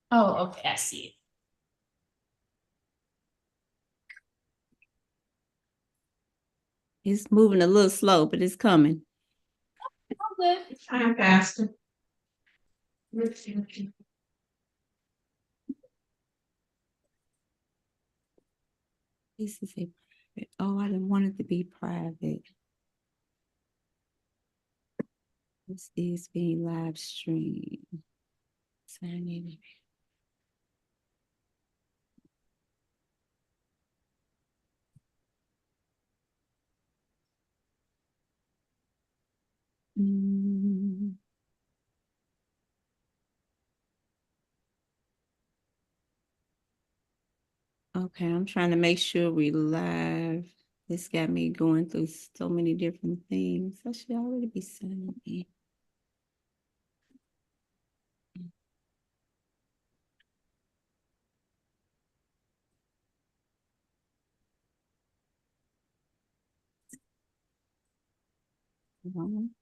Oh, okay, I see. It's moving a little slow, but it's coming. Oh, good. Time faster. This is a private. Oh, I didn't want it to be private. This is being live streamed. Sign in. Mm. Okay, I'm trying to make sure we live. This got me going through so many different things. I should already be signing in.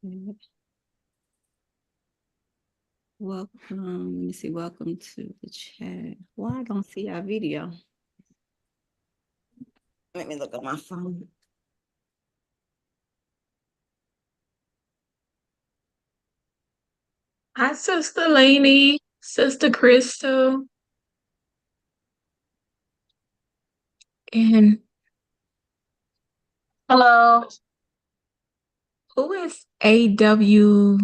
Okay. Welcome. Let me see. Welcome to the chat. Why I don't see our video? Let me look at my phone. Hi, Sister Lainey, Sister Crystal, and Hello. who is AWMS?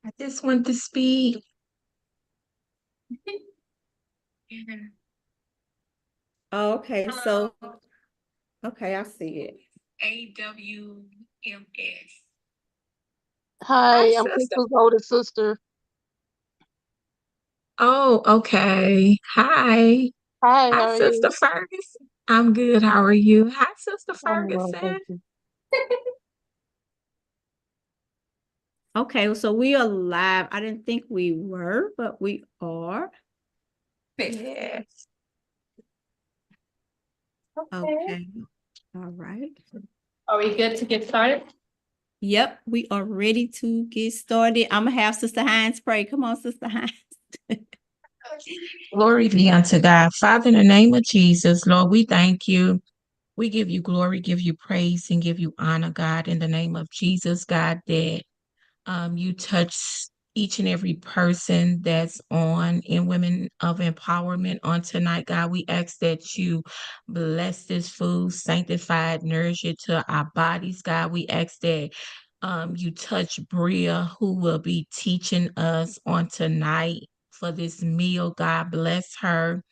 I just want to speak. Oh, okay. So, okay, I see it. AWMS. Hi, I'm Sister. Crystal's older sister. Oh, okay. Hi. Hi, Hi, how are Sister you? Ferguson. I'm good. How are you? Hi, Sister I'm well, Ferguson. thank you. Okay, so we are live. I didn't think we were, but we are. Yes. Okay. All right. Are we good to get started? Yep, we are ready to get started. I'm gonna have Sister Hines pray. Come on, Sister Hines. Glory be unto God. Father, in the name of Jesus, Lord, we thank you. We give you glory, give you praise, and give you honor, God, in the name of Jesus, God, that you touch each and every person that's on in Women of Empowerment on tonight, God. We ask that you bless this food, sanctify it, nourish it to our bodies, God. We ask that you touch Bria, who will be teaching us on tonight for this meal. God bless her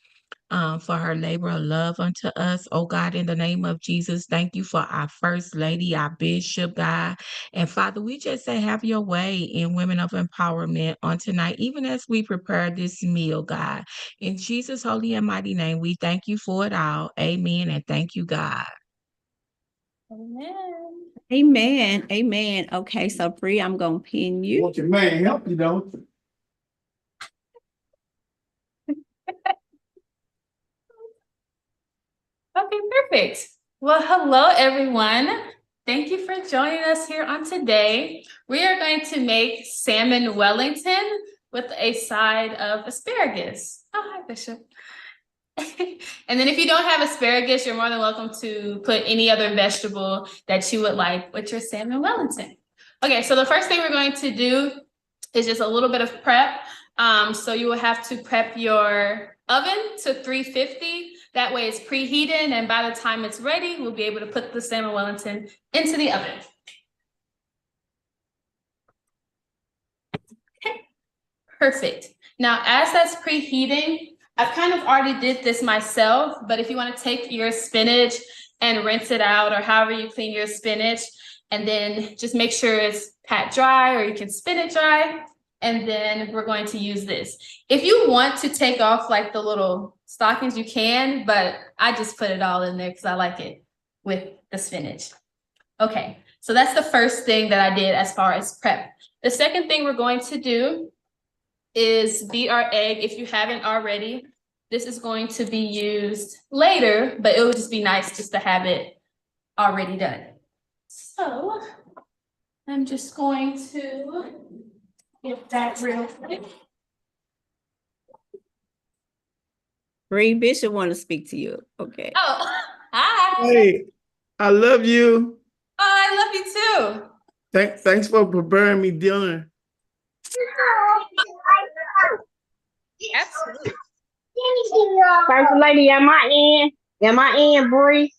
for her labor of love unto us. Oh God, in the name of Jesus, thank you for our First Lady, our Bishop, God. And Father, we just say, have your way in Women of Empowerment on tonight, even as we prepare this meal, God. In Jesus' holy and mighty name, we thank you for it all. Amen. And thank you, God. Amen. Amen. Amen. Okay, so Bree, I'm gonna pin you. Want your man help you, don't you? Okay, perfect. Well, hello, everyone. Thank you for joining us here on today. We are going to make salmon Wellington with a side of asparagus. Oh, hi, Bishop. And then if you don't have asparagus, you're more than welcome to put any other vegetable that you would like with your salmon Wellington. Okay, so the first thing we're going to do is just a little bit of prep. So you will have to prep your oven to 350. That way it's preheated, and by the time it's ready, we'll be able to put the salmon Wellington into the oven. Okay, perfect. Now, as that's preheating, I've kind of already did this myself, but if you want to take your spinach and rinse it out, or however you clean your spinach, and then just make sure it's pat dry, or you can spin it dry. And then we're going to use this. If you want to take off like the little stockings, you can, but I just put it all in there because I like it with the spinach. Okay, so that's the first thing that I did as far as prep. The second thing we're going to do is beat our egg. If you haven't already, this is going to be used later, but it would just be nice just to have it already done. So I'm just going to get that real quick. Bree Bishop want to speak to you. Okay. Oh, hi. Hey, I love you. Oh, I love you too. Thanks for preparing me dinner. Absolutely. First lady, am I in? Am I in, Bree?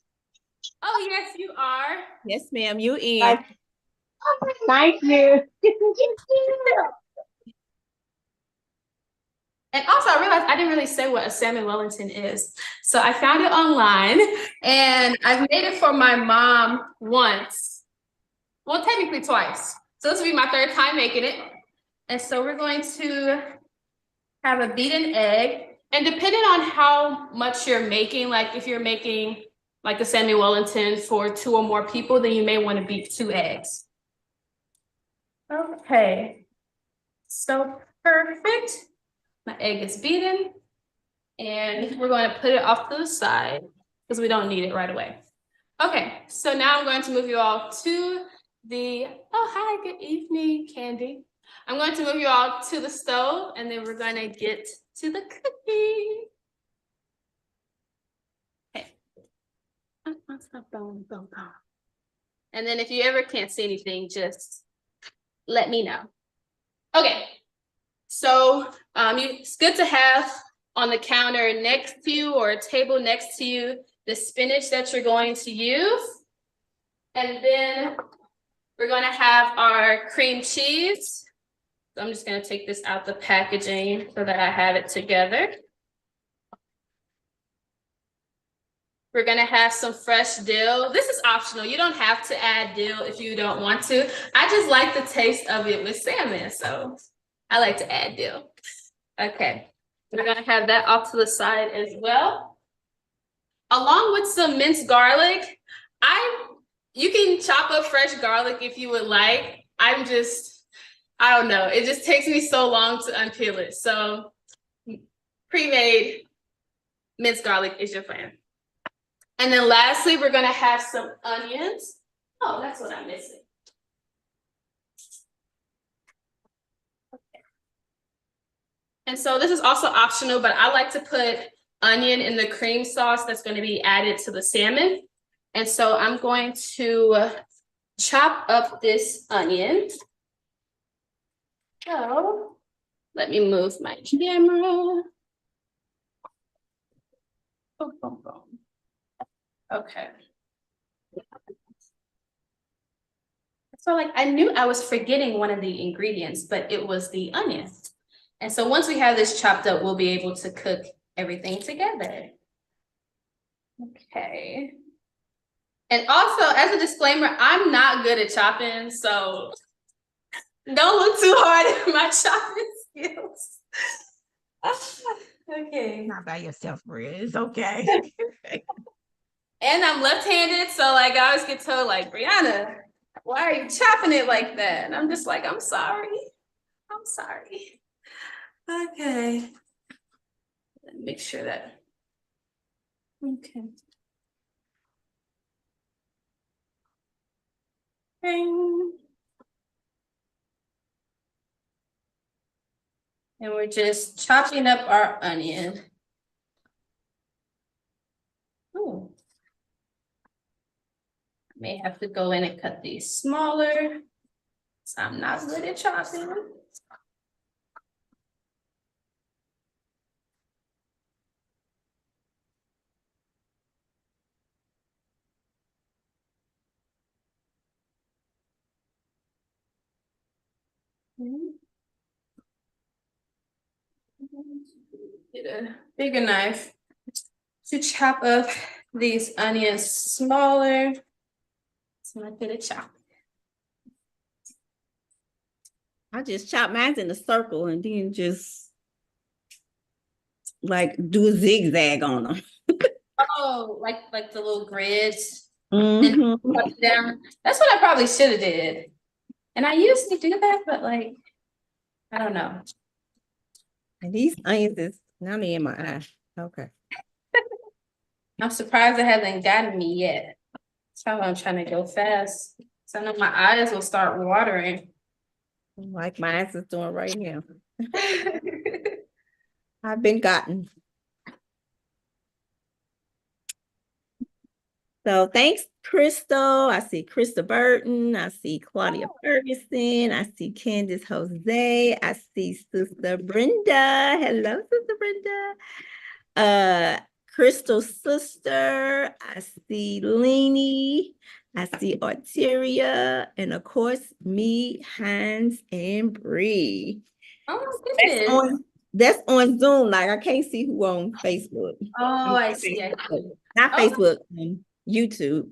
Oh, yes, you are. Yes, ma'am. You in? Thank you. And also, I realized I didn't really say what a Salmon Wellington is. So I found it online and I've made it for my mom once. Well, technically twice. So this will be my third time making it. And so we're going to have a beaten egg. And depending on how much you're making, like if you're making like a Salmon Wellington for 2 or more people, then you may want to beat 2 eggs. Okay. So perfect. My egg is beaten. And we're going to put it off to the side because we don't need it right away. Okay, so now I'm going to move you all to the, oh, hi, good evening, Candy. I'm going to move you all to the stove and then we're going to get to the cookie. Okay. And then if you ever can't see anything, just let me know. Okay, so it's good to have on the counter next to you or a table next to you the spinach that you're going to use. And then we're going to have our cream cheese. So I'm just going to take this out the packaging so that I have it together. We're going to have some fresh dill. This is optional. You don't have to add dill if you don't want to. I just like the taste of it with salmon, so I like to add dill. Okay, we're going to have that off to the side as well. Along with some minced garlic, you can chop up fresh garlic if you would like. I don't know. It just takes me so long to unpeel it. So pre-made minced garlic is your friend. And then lastly, we're gonna have some onions. Oh, that's what I'm missing. Okay. And so this is also optional, but I like to put onion in the cream sauce that's going to be added to the salmon. And so I'm going to chop up this onion. So let me move my camera. Boom, boom, boom. Okay. So like I knew I was forgetting one of the ingredients, but it was the onion. And so once we have this chopped up, we'll be able to cook everything together. Okay. And also, as a disclaimer, I'm not good at chopping, so don't look too hard at my chopping skills. Okay. Not by yourself, Bria. It's okay. And I'm left-handed, so like I always get told, like, Brianna, why are you chopping it like that? And I'm just like, I'm sorry. I'm sorry. Okay. Let me make sure that. Okay. Bing. And we're just chopping up our onion. Ooh. I may have to go in and cut these smaller. So I'm not good at chopping. Get a bigger knife to chop up these onions smaller. So I did a chop. I just chop mine in a circle and then just like do a zigzag on them. Oh, like the little grids. Mhm. And cut it down. That's what I probably should have did. And I used to do that, but like, I don't know. And these onions is now they in my eye. Okay. I'm surprised it hasn't gotten me yet. That's why I'm trying to go fast So I know my eyes will start watering. Like mine is doing right now. I've been gotten. So thanks, Crystal. I see Krista Burton. I see Claudia Ferguson. I see Candace Jose. I see Sister Brenda. Hello, Sister Brenda. Crystal's sister. I see Leanie. I see Arteria. And of course, me, Hans, and Bree. Oh my goodness. That's on Zoom. Like I can't see who on Facebook. Oh, I see. Not Oh. Facebook, YouTube.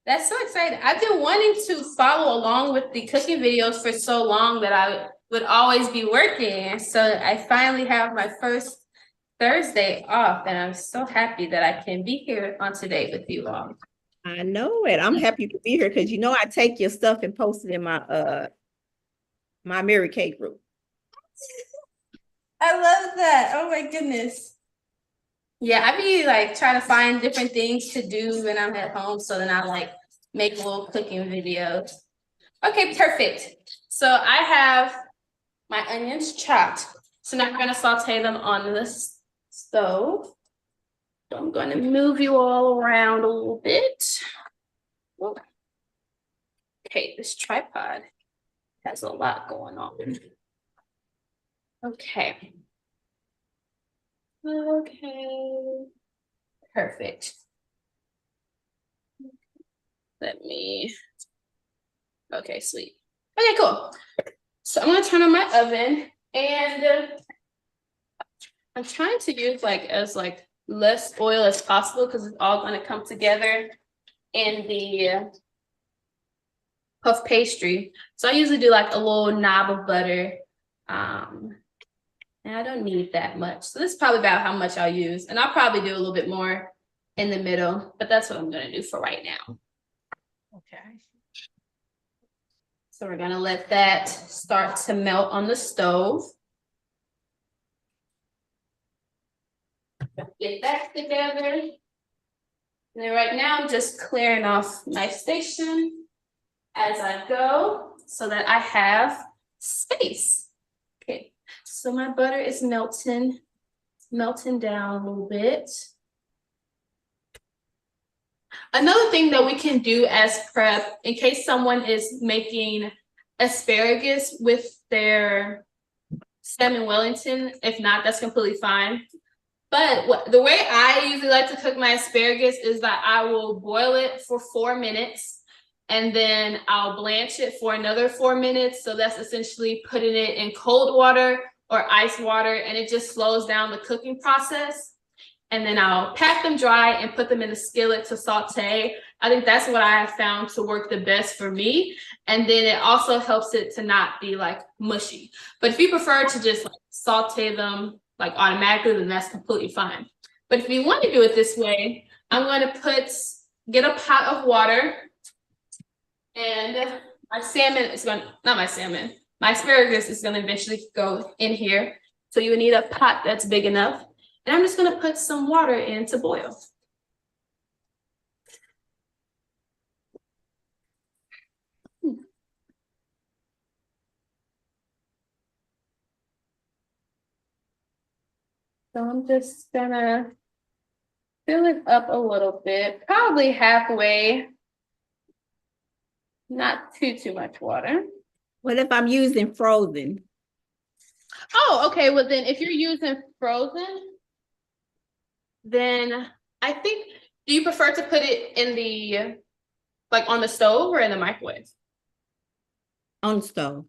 That's so exciting. I've been wanting to follow along with the cooking videos for so long that I would always be working. So I finally have my first Thursday off, and I'm so happy that I can be here on today with you all. I know it. I'm happy to be here because you know I take your stuff and post it in my my Mary Kay group. I love that. Oh my goodness. Yeah, I be like trying to find different things to do when I'm at home. So then I like make little cooking videos. Okay, perfect. So I have my onions chopped. So now I'm going to saute them on the stove. So I'm going to move you all around a little bit. Okay, this tripod has a lot going on. Okay. Okay. Perfect. Okay, sweet. Okay, cool. So I'm gonna turn on my oven, and I'm trying to use as less oil as possible because it's all gonna come together in the puff pastry. So I usually do like a little knob of butter. And I don't need that much. So this is probably about how much I'll use. And I'll probably do a little bit more in the middle, but that's what I'm gonna do for right now. Okay. So we're gonna let that start to melt on the stove. Get that together. And then right now I'm just clearing off my station as I go so that I have space. Okay, so my butter is melting down a little bit. Another thing that we can do as prep, in case someone is making asparagus with their salmon Wellington, if not, that's completely fine. But the way I usually like to cook my asparagus is that I will boil it for 4 minutes and then I'll blanch it for another 4 minutes. So that's essentially putting it in cold water or ice water, and it just slows down the cooking process. And then I'll pat them dry and put them in the skillet to saute. I think that's what I have found to work the best for me. And then it also helps it to not be like mushy. But if you prefer to just like saute them like automatically, then that's completely fine. But if you want to do it this way, I'm going to get a pot of water, and my salmon is going, not my salmon, my asparagus is going to eventually go in here. So you would need a pot that's big enough. And I'm just going to put some water in to boil. So I'm just going to fill it up a little bit, probably halfway. Not too much water. What if I'm using frozen? Oh, okay. Well, then if you're using frozen, then I think, do you prefer to put it in the, like on the stove or in the microwave? On the stove.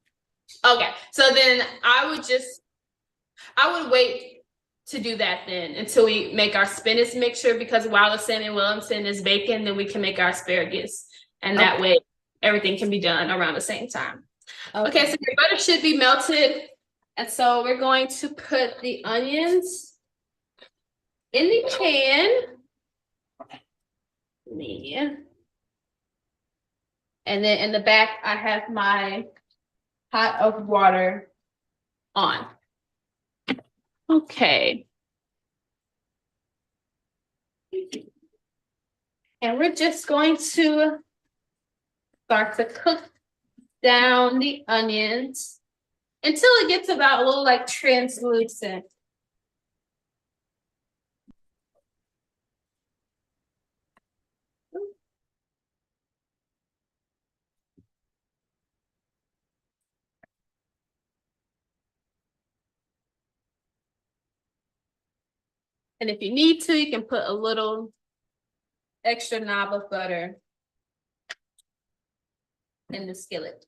Okay. So then I would wait to do that then until we make our spinach mixture, because while the salmon Wellington is baking, then we can make our asparagus. And that way everything can be done around the same time. Okay, so your butter should be melted. And so we're going to put the onions in the pan. And then in the back, I have my pot of water on. Okay. And we're just going to start to cook down the onions until it gets about a little like translucent. And if you need to, you can put a little extra knob of butter in the skillet.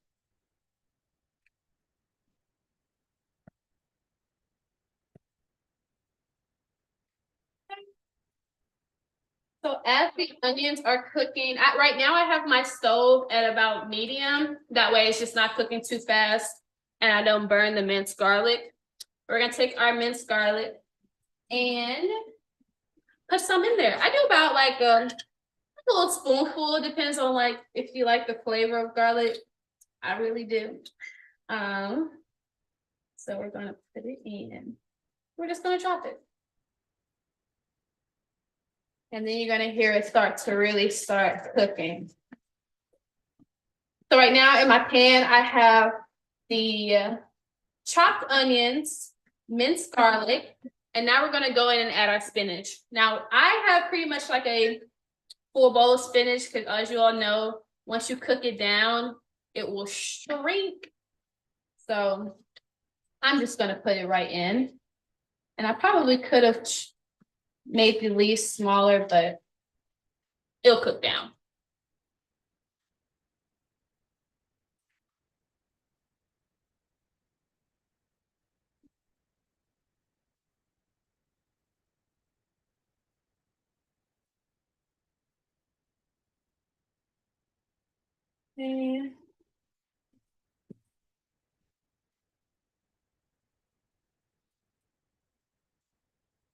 So as the onions are cooking, right now I have my stove at about medium. That way it's just not cooking too fast and I don't burn the minced garlic. We're gonna take our minced garlic and put some in there. I do about like a little spoonful. It depends on like if you like the flavor of garlic. I really do. So we're gonna put it in. We're just gonna drop it. And then you're gonna hear it start to really start cooking. So right now in my pan, I have the chopped onions, minced garlic, and now we're gonna go in and add our spinach. Now I have pretty much like a full bowl of spinach because as you all know, once you cook it down, it will shrink. So I'm just gonna put it right in. And I probably could have made the leaves smaller, but it'll cook down. And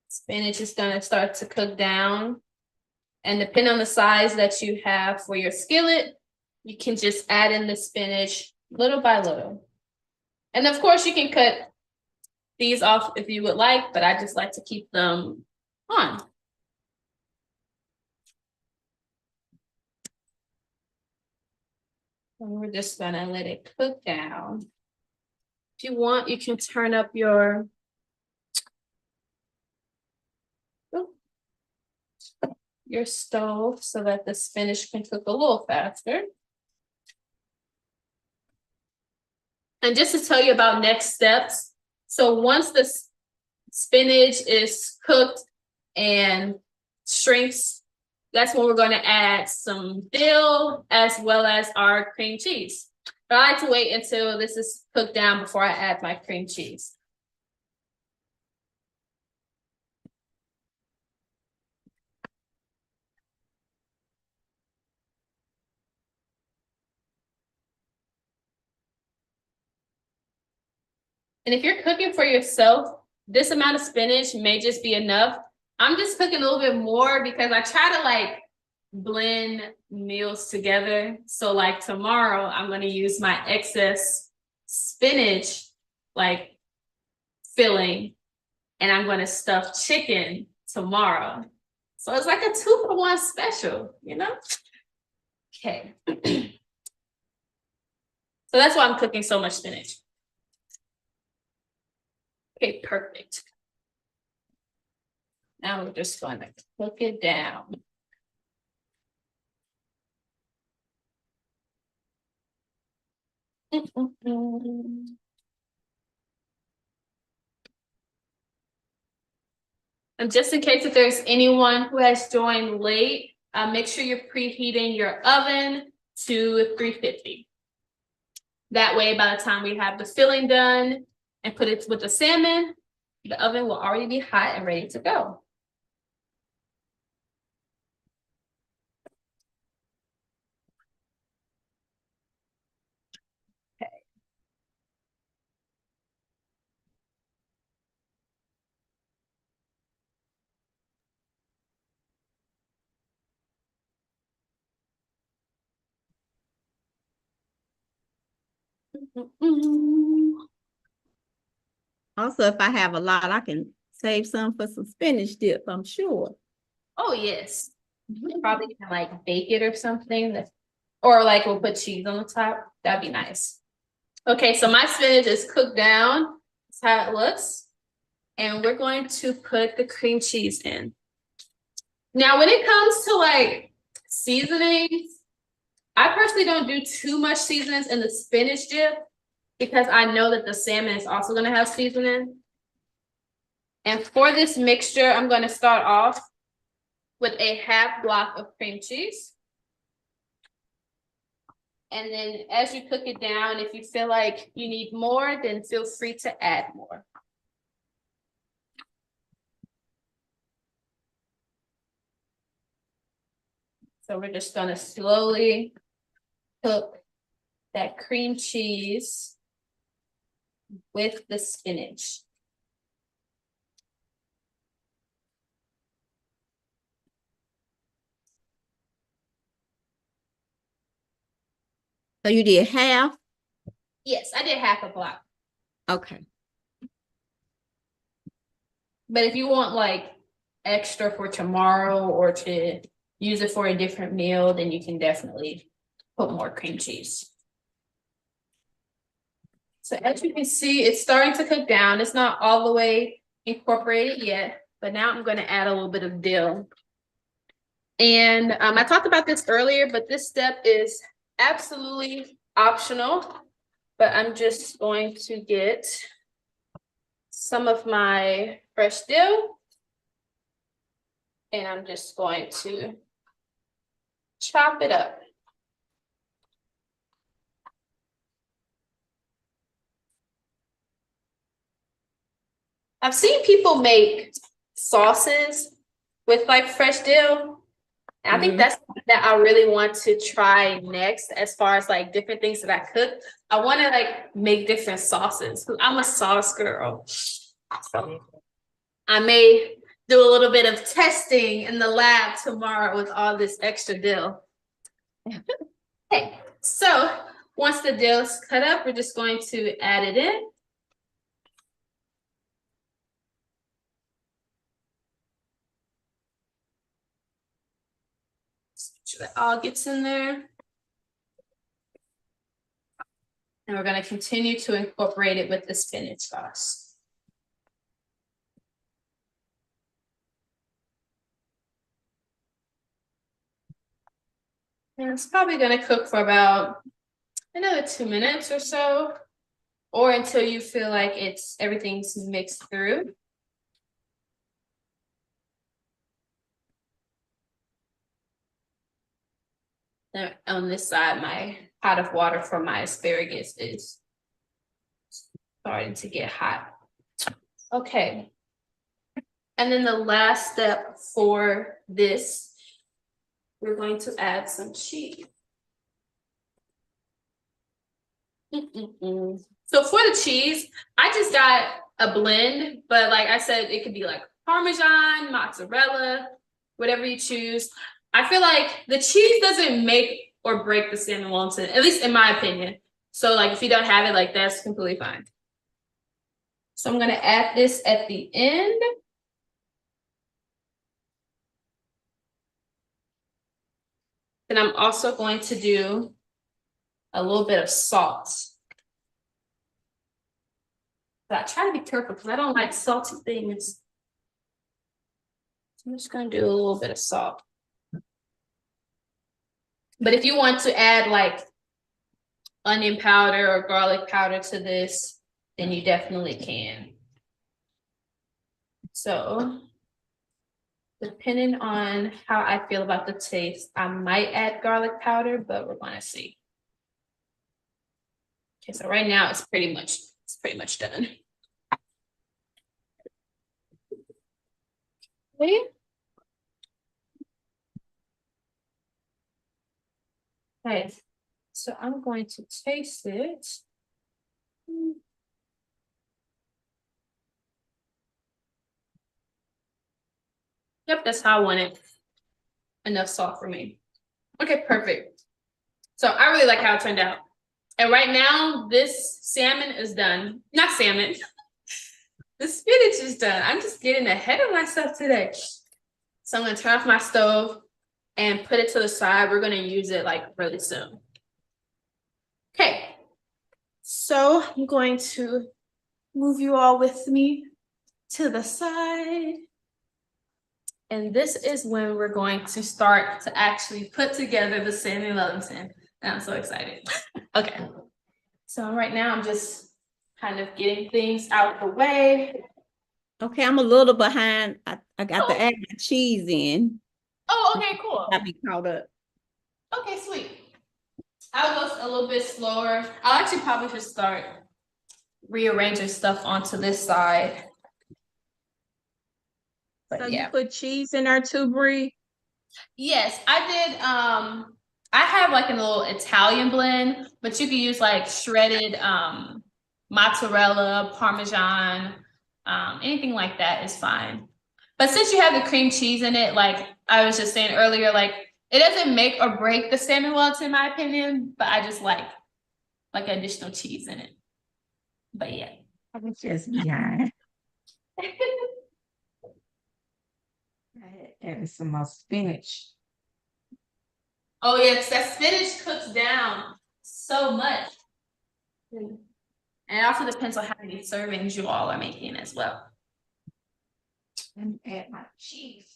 spinach is gonna start to cook down. And depending on the size that you have for your skillet, you can just add in the spinach little by little. And of course you can cut these off if you would like, but I just like to keep them on. And we're just gonna let it cook down. If you want, you can turn up your stove so that the spinach can cook a little faster. And just to tell you about next steps. So once the spinach is cooked and shrinks, that's when we're going to add some dill as well as our cream cheese. But I like to wait until this is cooked down before I add my cream cheese. And if you're cooking for yourself, this amount of spinach may just be enough. I'm just cooking a little bit more because I try to like blend meals together. So like tomorrow, I'm going to use my excess spinach like filling and I'm going to stuff chicken tomorrow. So it's like a 2-for-1 special, you know? Okay. So that's why I'm cooking so much spinach. Okay, perfect. Now we're just going to cook it down. And just in case if there's anyone who has joined late, make sure you're preheating your oven to 350. That way, by the time we have the filling done and put it with the salmon, the oven will already be hot and ready to go. Also, if I have a lot, I can save some for some spinach dip, I'm sure. Oh, yes. You probably can like bake it or something. Or like we'll put cheese on the top. That'd be nice. Okay, so my spinach is cooked down. That's how it looks. And we're going to put the cream cheese in. Now, when it comes to like seasonings, I personally don't do too much seasonings in the spinach dip because I know that the salmon is also going to have seasoning. And for this mixture, I'm going to start off with a half block of cream cheese. And then as you cook it down, if you feel like you need more, then feel free to add more. So we're just going to slowly cook that cream cheese with the spinach. So you did half? Yes, I did half a block. Okay. But if you want like extra for tomorrow or to use it for a different meal, then you can definitely put more cream cheese. So as you can see, it's starting to cook down. It's not all the way incorporated yet, but now I'm going to add a little bit of dill. And I talked about this earlier, but this step is absolutely optional. But I'm just going to get some of my fresh dill. And I'm just going to chop it up. I've seen people make sauces with like fresh dill. And I think that's that I really want to try next as far as like different things that I cook. I want to like make different sauces because I'm a sauce girl. So I may do a little bit of testing in the lab tomorrow with all this extra dill. Okay, so once the dill is cut up, we're just going to add it in. Make sure that all gets in there. And we're going to continue to incorporate it with the spinach sauce. And it's probably going to cook for about another 2 minutes or so, or until you feel like everything's mixed through. And on this side, my pot of water for my asparagus is starting to get hot. Okay. And then the last step for this, we're going to add some cheese. So for the cheese, I just got a blend, but like I said, it could be like Parmesan, mozzarella, whatever you choose. I feel like the cheese doesn't make or break the salmon Wellington, at least in my opinion. So like if you don't have it, like that's completely fine. So I'm gonna add this at the end. Then I'm also going to do a little bit of salt. But I try to be careful because I don't like salty things. So I'm just gonna do a little bit of salt. But if you want to add like onion powder or garlic powder to this, then you definitely can. So depending on how I feel about the taste, I might add garlic powder, but we're gonna see. Okay, so right now it's pretty much done. Okay. Okay, so I'm going to taste it. Yep, that's how I want it. Enough salt for me. Okay, perfect. So I really like how it turned out. And right now, this salmon is done. Not salmon. The spinach is done. I'm just getting ahead of myself today. So I'm gonna turn off my stove. and put it to the side. We're gonna use it like really soon. Okay, so I'm going to move you all with me to the side. And this is when we're going to start to actually put together the salmon Wellington. And I'm so excited. Okay, so right now I'm just kind of getting things out of the way. Okay, I'm a little behind. I got to add my cheese in. Oh, okay, cool. Got me caught up. Okay, sweet. I'll go a little bit slower. I'll actually probably just start rearranging stuff onto this side. But So yeah. you put cheese in there too, Bree? Yes, I did. I have like a little Italian blend, but you can use like shredded mozzarella, Parmesan, anything like that is fine. But since you have the cream cheese in it, like I was just saying earlier, like it doesn't make or break the salmon Wellington in my opinion, but I just like additional cheese in it. But yeah. I was just behind. And some more spinach. Oh yeah, 'cause that spinach cooks down so much. And it also depends on how many servings you all are making as well. And add my cheese.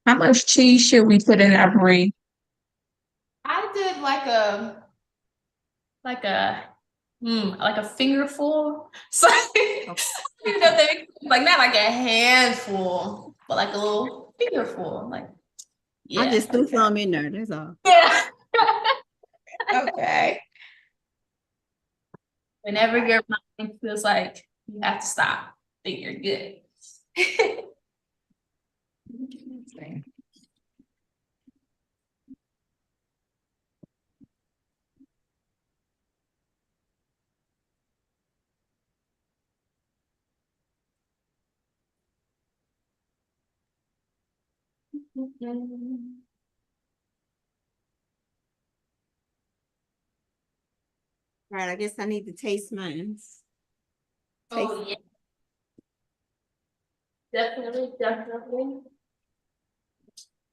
How much cheese should we put in our Bree? I did like a fingerful. So you know, like not like a handful, but like a little fingerful. Like yeah. I just threw some in there. That's all. Yeah. Okay. Whenever your mind feels like you have to stop, think you're good. All right, I guess I need to taste mine. Oh yeah. Definitely.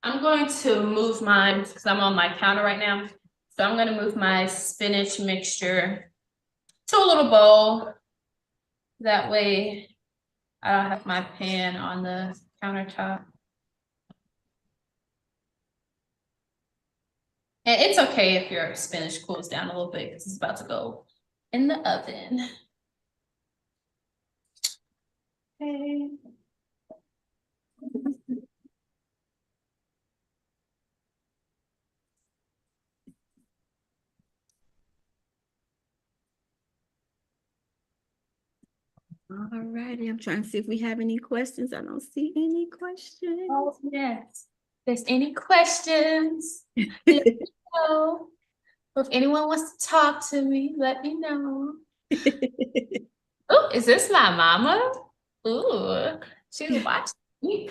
I'm going to move mine because I'm on my counter right now. So I'm going to move my spinach mixture to a little bowl. That way I don't have my pan on the countertop. And it's okay if your spinach cools down a little bit because it's about to go in the oven. Okay. All righty, I'm trying to see if we have any questions. I don't see any questions. Oh, yes. If there's any questions, let me know. If anyone wants to talk to me, let me know. Oh, is this my mama? Ooh, she's watching me.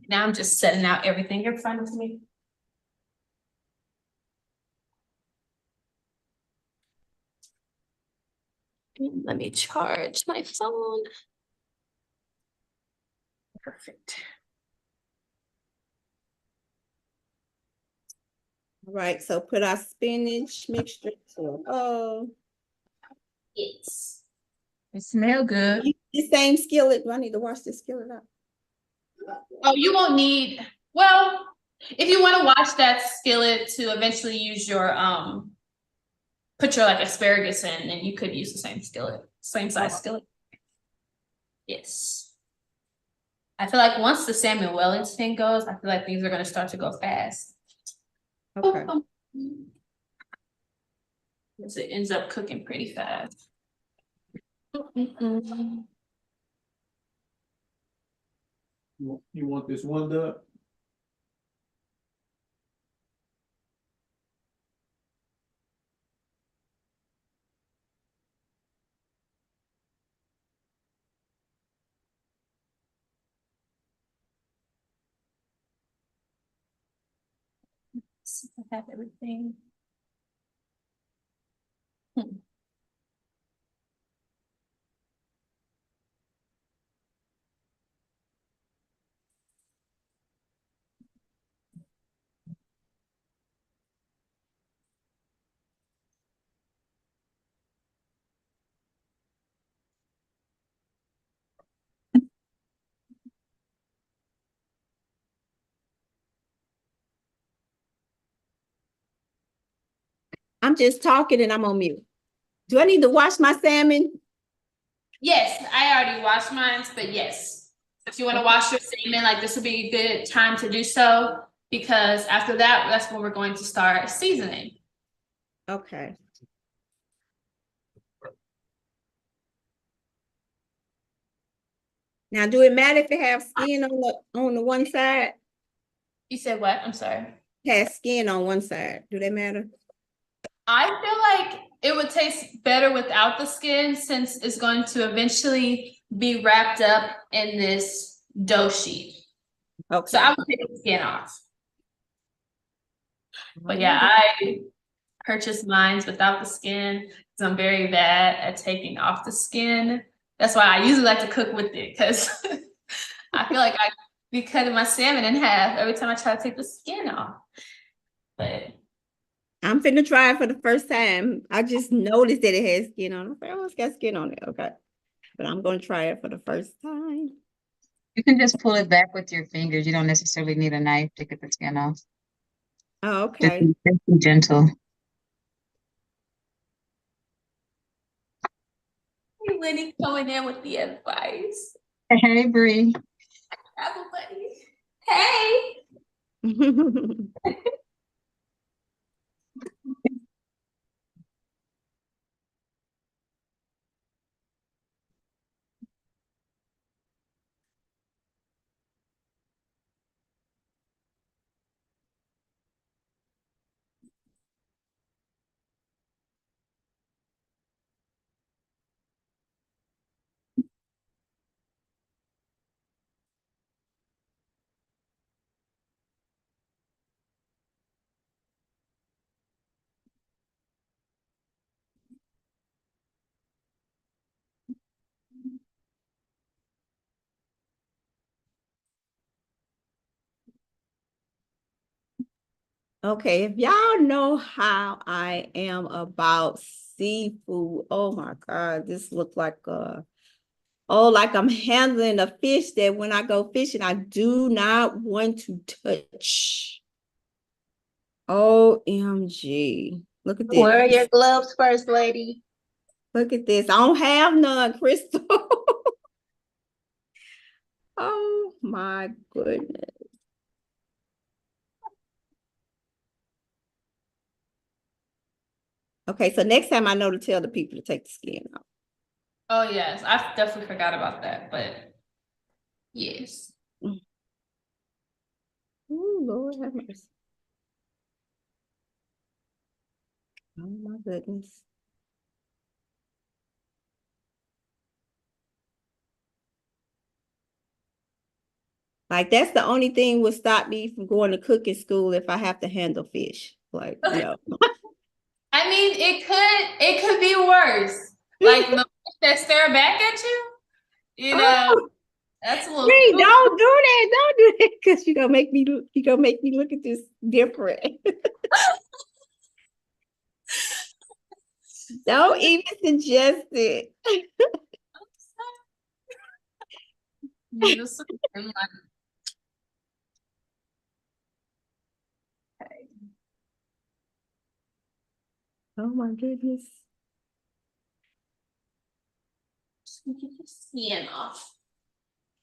Now I'm just setting out everything in front of me. Let me charge my phone. Perfect. All right, so put our spinach mixture to Yes. It smells good. the same skillet. Do I need to wash this skillet up? Oh, you won't need, well, if you want to wash that skillet to eventually use your put your like asparagus in, and you could use the same skillet, same size skillet. Yes. I feel like once the salmon Wellington goes, I feel like things are gonna start to go fast. Okay. Because it ends up cooking pretty fast. You want this one up? See if I have everything. I'm just talking and I'm on mute. Do I need to wash my salmon? Yes, I already washed mine, but yes. If you want to wash your salmon, like this would be a good time to do so, because after that, that's when we're going to start seasoning. Okay. Now, do it matter if it have skin on the one side? You said what? I'm sorry. Has skin on one side. Do that matter? I feel like it would taste better without the skin, since it's going to eventually be wrapped up in this dough sheet. Okay. So I would take the skin off. But yeah, I purchased mine without the skin because I'm very bad at taking off the skin. That's why I usually like to cook with it, because I feel like I be cutting my salmon in half every time I try to take the skin off. But I'm finna try it for the first time. I just noticed that it has skin on it. Oh, it's got skin on it. Okay. But I'm gonna try it for the first time. You can just pull it back with your fingers. You don't necessarily need a knife to get the skin off. Oh, Just okay. be gentle. hey, Lenny coming in with the advice. Hey, Bree. Everybody. Hey. Okay, if y'all know how I am about seafood, oh my God, this looks like like I'm handling a fish that when I go fishing, I do not want to touch. OMG. Look at Wear this. your gloves, First Lady. Look at this. I don't have none, Crystal. Oh my goodness. Okay, so next time I know to tell the people to take the skin off. Oh yes, I definitely forgot about that, but yes. Oh, Lord have mercy. Oh my goodness. Like that's the only thing will stop me from going to cooking school if I have to handle fish. Like, no. I mean, it could be worse. Like the fish that stare back at you, you know, Oh, that's a little. Hey, don't do that. Don't do that. Because you're gonna make me look at this different. Don't even suggest it. Just Oh my goodness. get the skin off.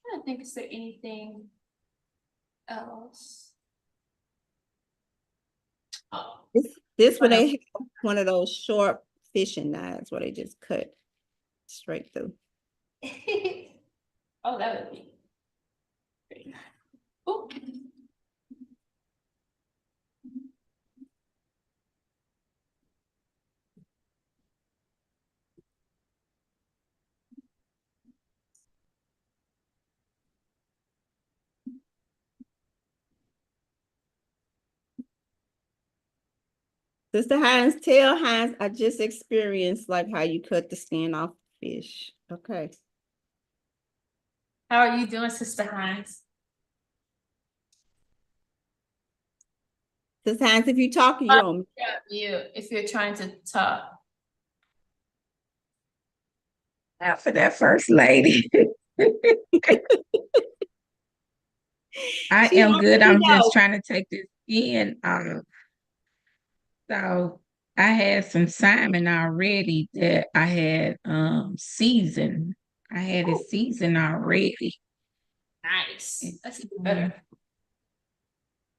I don't think is there anything else. Oh. This when they have one of those short fishing knives where they just cut straight through. Oh, that would be great. Oh. Sister Hines, tell Hines I just experienced like how you cut the skin off fish. Okay. How are you doing, Sister Hines? Sister Hines, if you talking, you're on. You, if you're trying to talk. Now for that first lady. I She am good. already I'm just know. trying to take this in. So I had some salmon already that I had seasoned. I had it seasoned already. Nice. That's even better.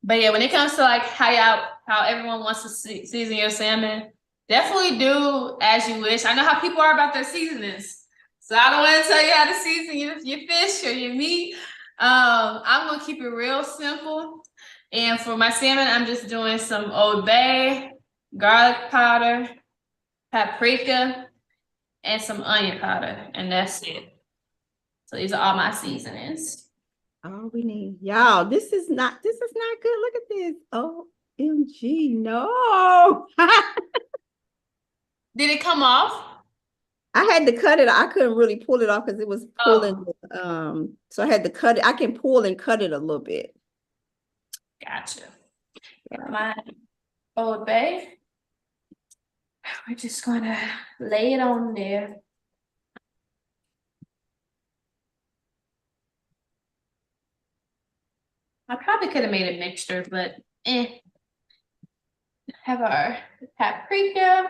But yeah, when it comes to like how everyone wants to season your salmon, definitely do as you wish. I know how people are about their seasonings, so I don't want to tell you how to season your fish or your meat. I'm gonna keep it real simple. And for my salmon, I'm just doing some Old Bay, garlic powder, paprika, and some onion powder, and that's it. So these are all my seasonings. All we need. Y'all, this is not good. Look at this. OMG, no. Did it come off? I had to cut it. I couldn't really pull it off because it was pulling. So I had to cut it. I can pull and cut it a little bit. Gotcha. My Old Bay. We're just gonna lay it on there. I probably could have made a mixture, but Have our paprika.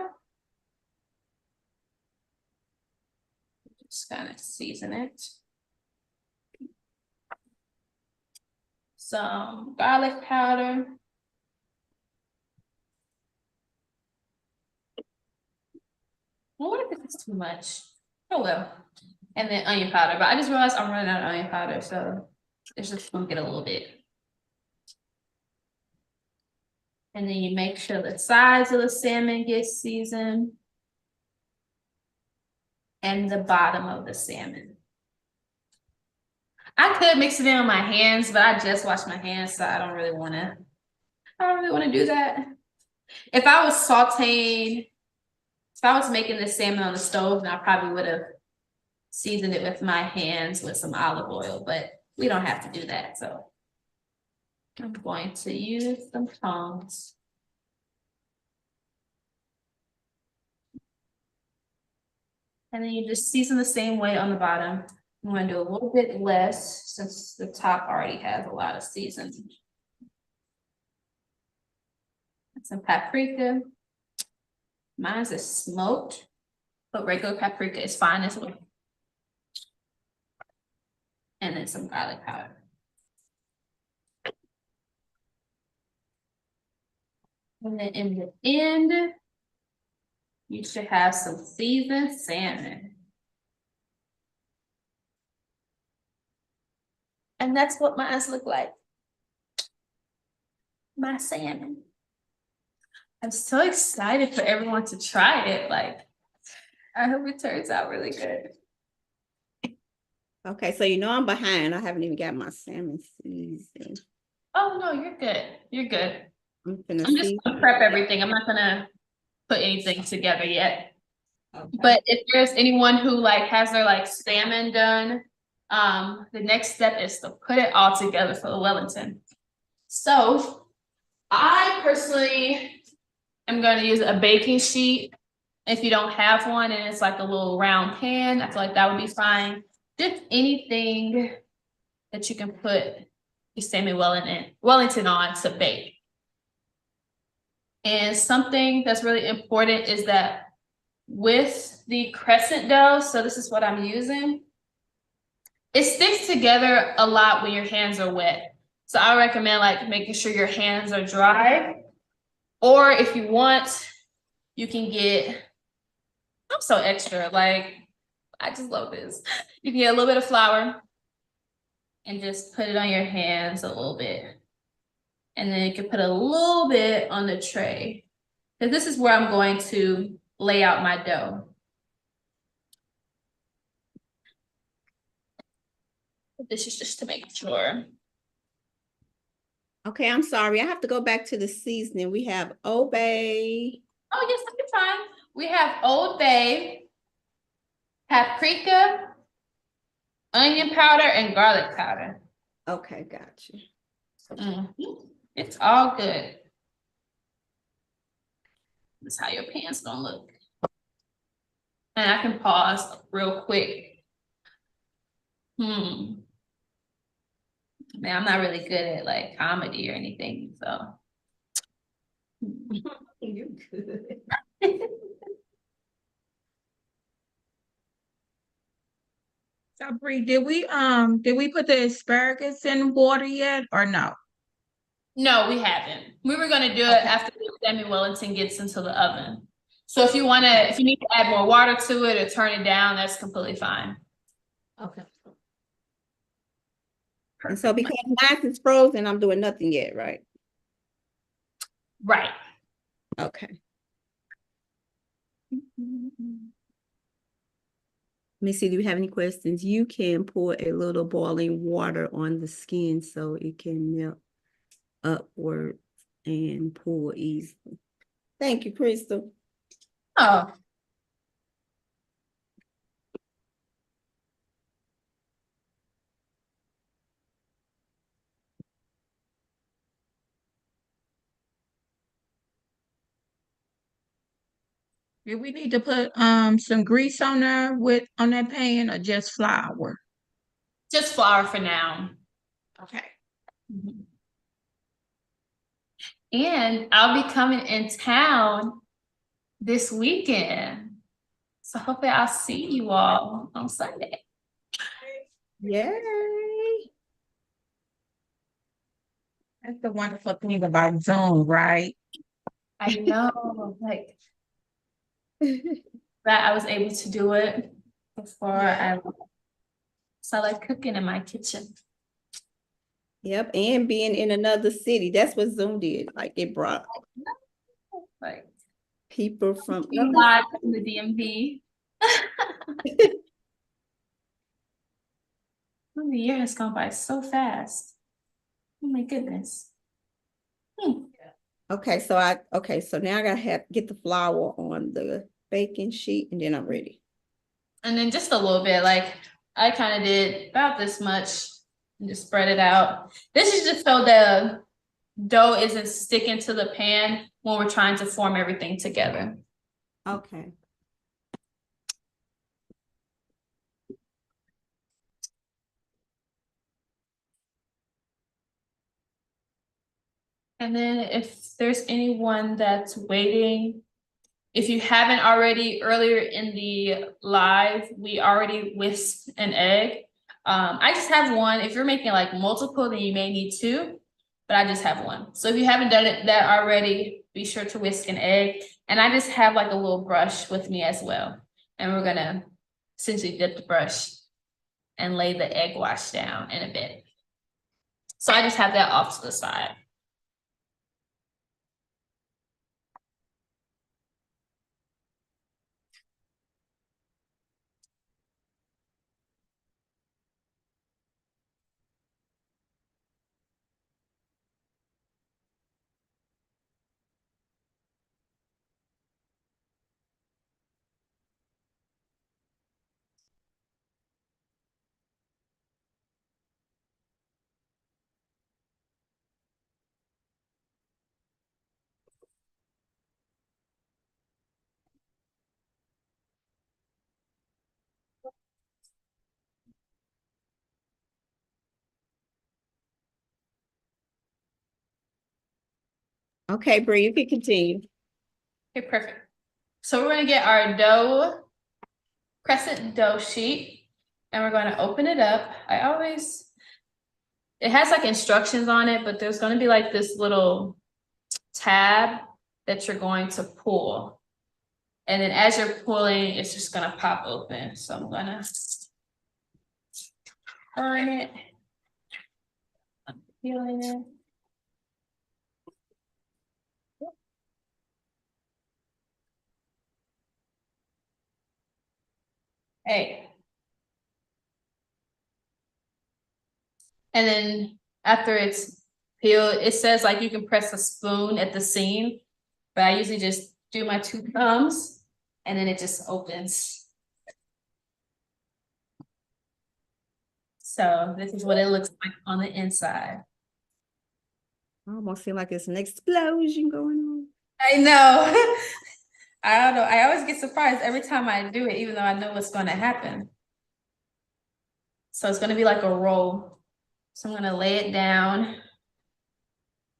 Just kind of season it. Some garlic powder. I wonder if it's too much. Oh well. And then onion powder. But I just realized I'm running out of onion powder, so it's just gonna get a little bit. And then you make sure the sides of the salmon get seasoned. And the bottom of the salmon. I could mix it in with my hands, but I just washed my hands, so I don't really want to do that. If I was making this salmon on the stove, then I probably would have seasoned it with my hands with some olive oil, but we don't have to do that. So I'm going to use some tongs. And then you just season the same way on the bottom. I'm going to do a little bit less since the top already has a lot of seasoning. Some paprika. Mine's is smoked, but regular paprika is fine as well. And then some garlic powder. And then in the end, you should have some seasoned salmon. And that's what mine look like. My salmon. I'm so excited for everyone to try it. Like, I hope it turns out really good. Okay, so you know I'm behind. I haven't even got my salmon seasoned. Oh no, you're good. You're good. I'm just gonna prep everything. I'm not gonna put anything together yet. Okay. But if there's anyone who like has their like salmon done, the next step is to put it all together for the Wellington. So I personally am going to use a baking sheet. If you don't have one and it's like a little round pan, I feel like that would be fine. Just anything that you can put the salmon Wellington on to bake. And something that's really important is that with the crescent dough, so this is what I'm using, it sticks together a lot when your hands are wet. So I recommend like making sure your hands are dry. Or if you want, you can get, I'm so extra, like, I just love this. You can get a little bit of flour and just put it on your hands a little bit. And then you can put a little bit on the tray. Because this is where I'm going to lay out my dough. This is just to make sure. Okay, I'm sorry. I have to go back to the seasoning. We have Old Bay. Oh, yes, that's fine. We have Old Bay, paprika, onion powder, and garlic powder. Okay, gotcha. Mhm. It's all good. That's how your pan's gonna look. And I can pause real quick. Man, I'm not really good at like comedy or anything, so. You're good. So Bree, did we put the asparagus in water yet or no? No, we haven't. We were gonna do it Okay. after the Salmon Wellington gets into the oven. So if you need to add more water to it or turn it down, that's completely fine. Okay. And so because mine is frozen, I'm doing nothing yet, right? Right. Okay. Missy, do you have any questions? You can pour a little boiling water on the skin so it can melt upward and pull easily. Thank you, Crystal. Oh, Do we need to put some grease on there on that pan or just flour? just flour for now. Okay. Mhm. And I'll be coming in town this weekend. So hopefully I'll see you all on Sunday. Yay. That's the wonderful thing about Zoom, right? I know, like that I was able to do it before so I like cooking in my kitchen. Yep, and being in another city. That's what Zoom did. Like it brought Like people from live in the DMV. The year has gone by so fast. Oh my goodness. Okay, so now I gotta get the flour on the baking sheet and then I'm ready. And then just a little bit, like I kind of did about this much and just spread it out. This is just so the dough isn't sticking to the pan when we're trying to form everything together. Okay. And then if there's anyone that's waiting, if you haven't already, earlier in the live, we already whisked an egg. I just have one. If you're making like multiple, then you may need two, but I just have one. So if you haven't done that already, be sure to whisk an egg. And I just have like a little brush with me as well. And we're gonna essentially dip the brush and lay the egg wash down in a bit. So I just have that off to the side. Okay, Bree, you can continue. Okay, perfect. So we're gonna get our dough, crescent dough sheet, and we're gonna open it up. It has like instructions on it, but there's gonna be like this little tab that you're going to pull. And then as you're pulling, it's just gonna pop open. So I'm gonna turn it. I'm feeling it. Hey. And then after it's peel. It says like you can press a spoon at the seam, but I usually just do my 2 thumbs and then it just opens. So this is what it looks like on the inside. Almost seem like it's an explosion going on. I know. I don't know. I always get surprised every time I do it, even though I know what's going to happen. So it's going to be like a roll. So I'm going to lay it down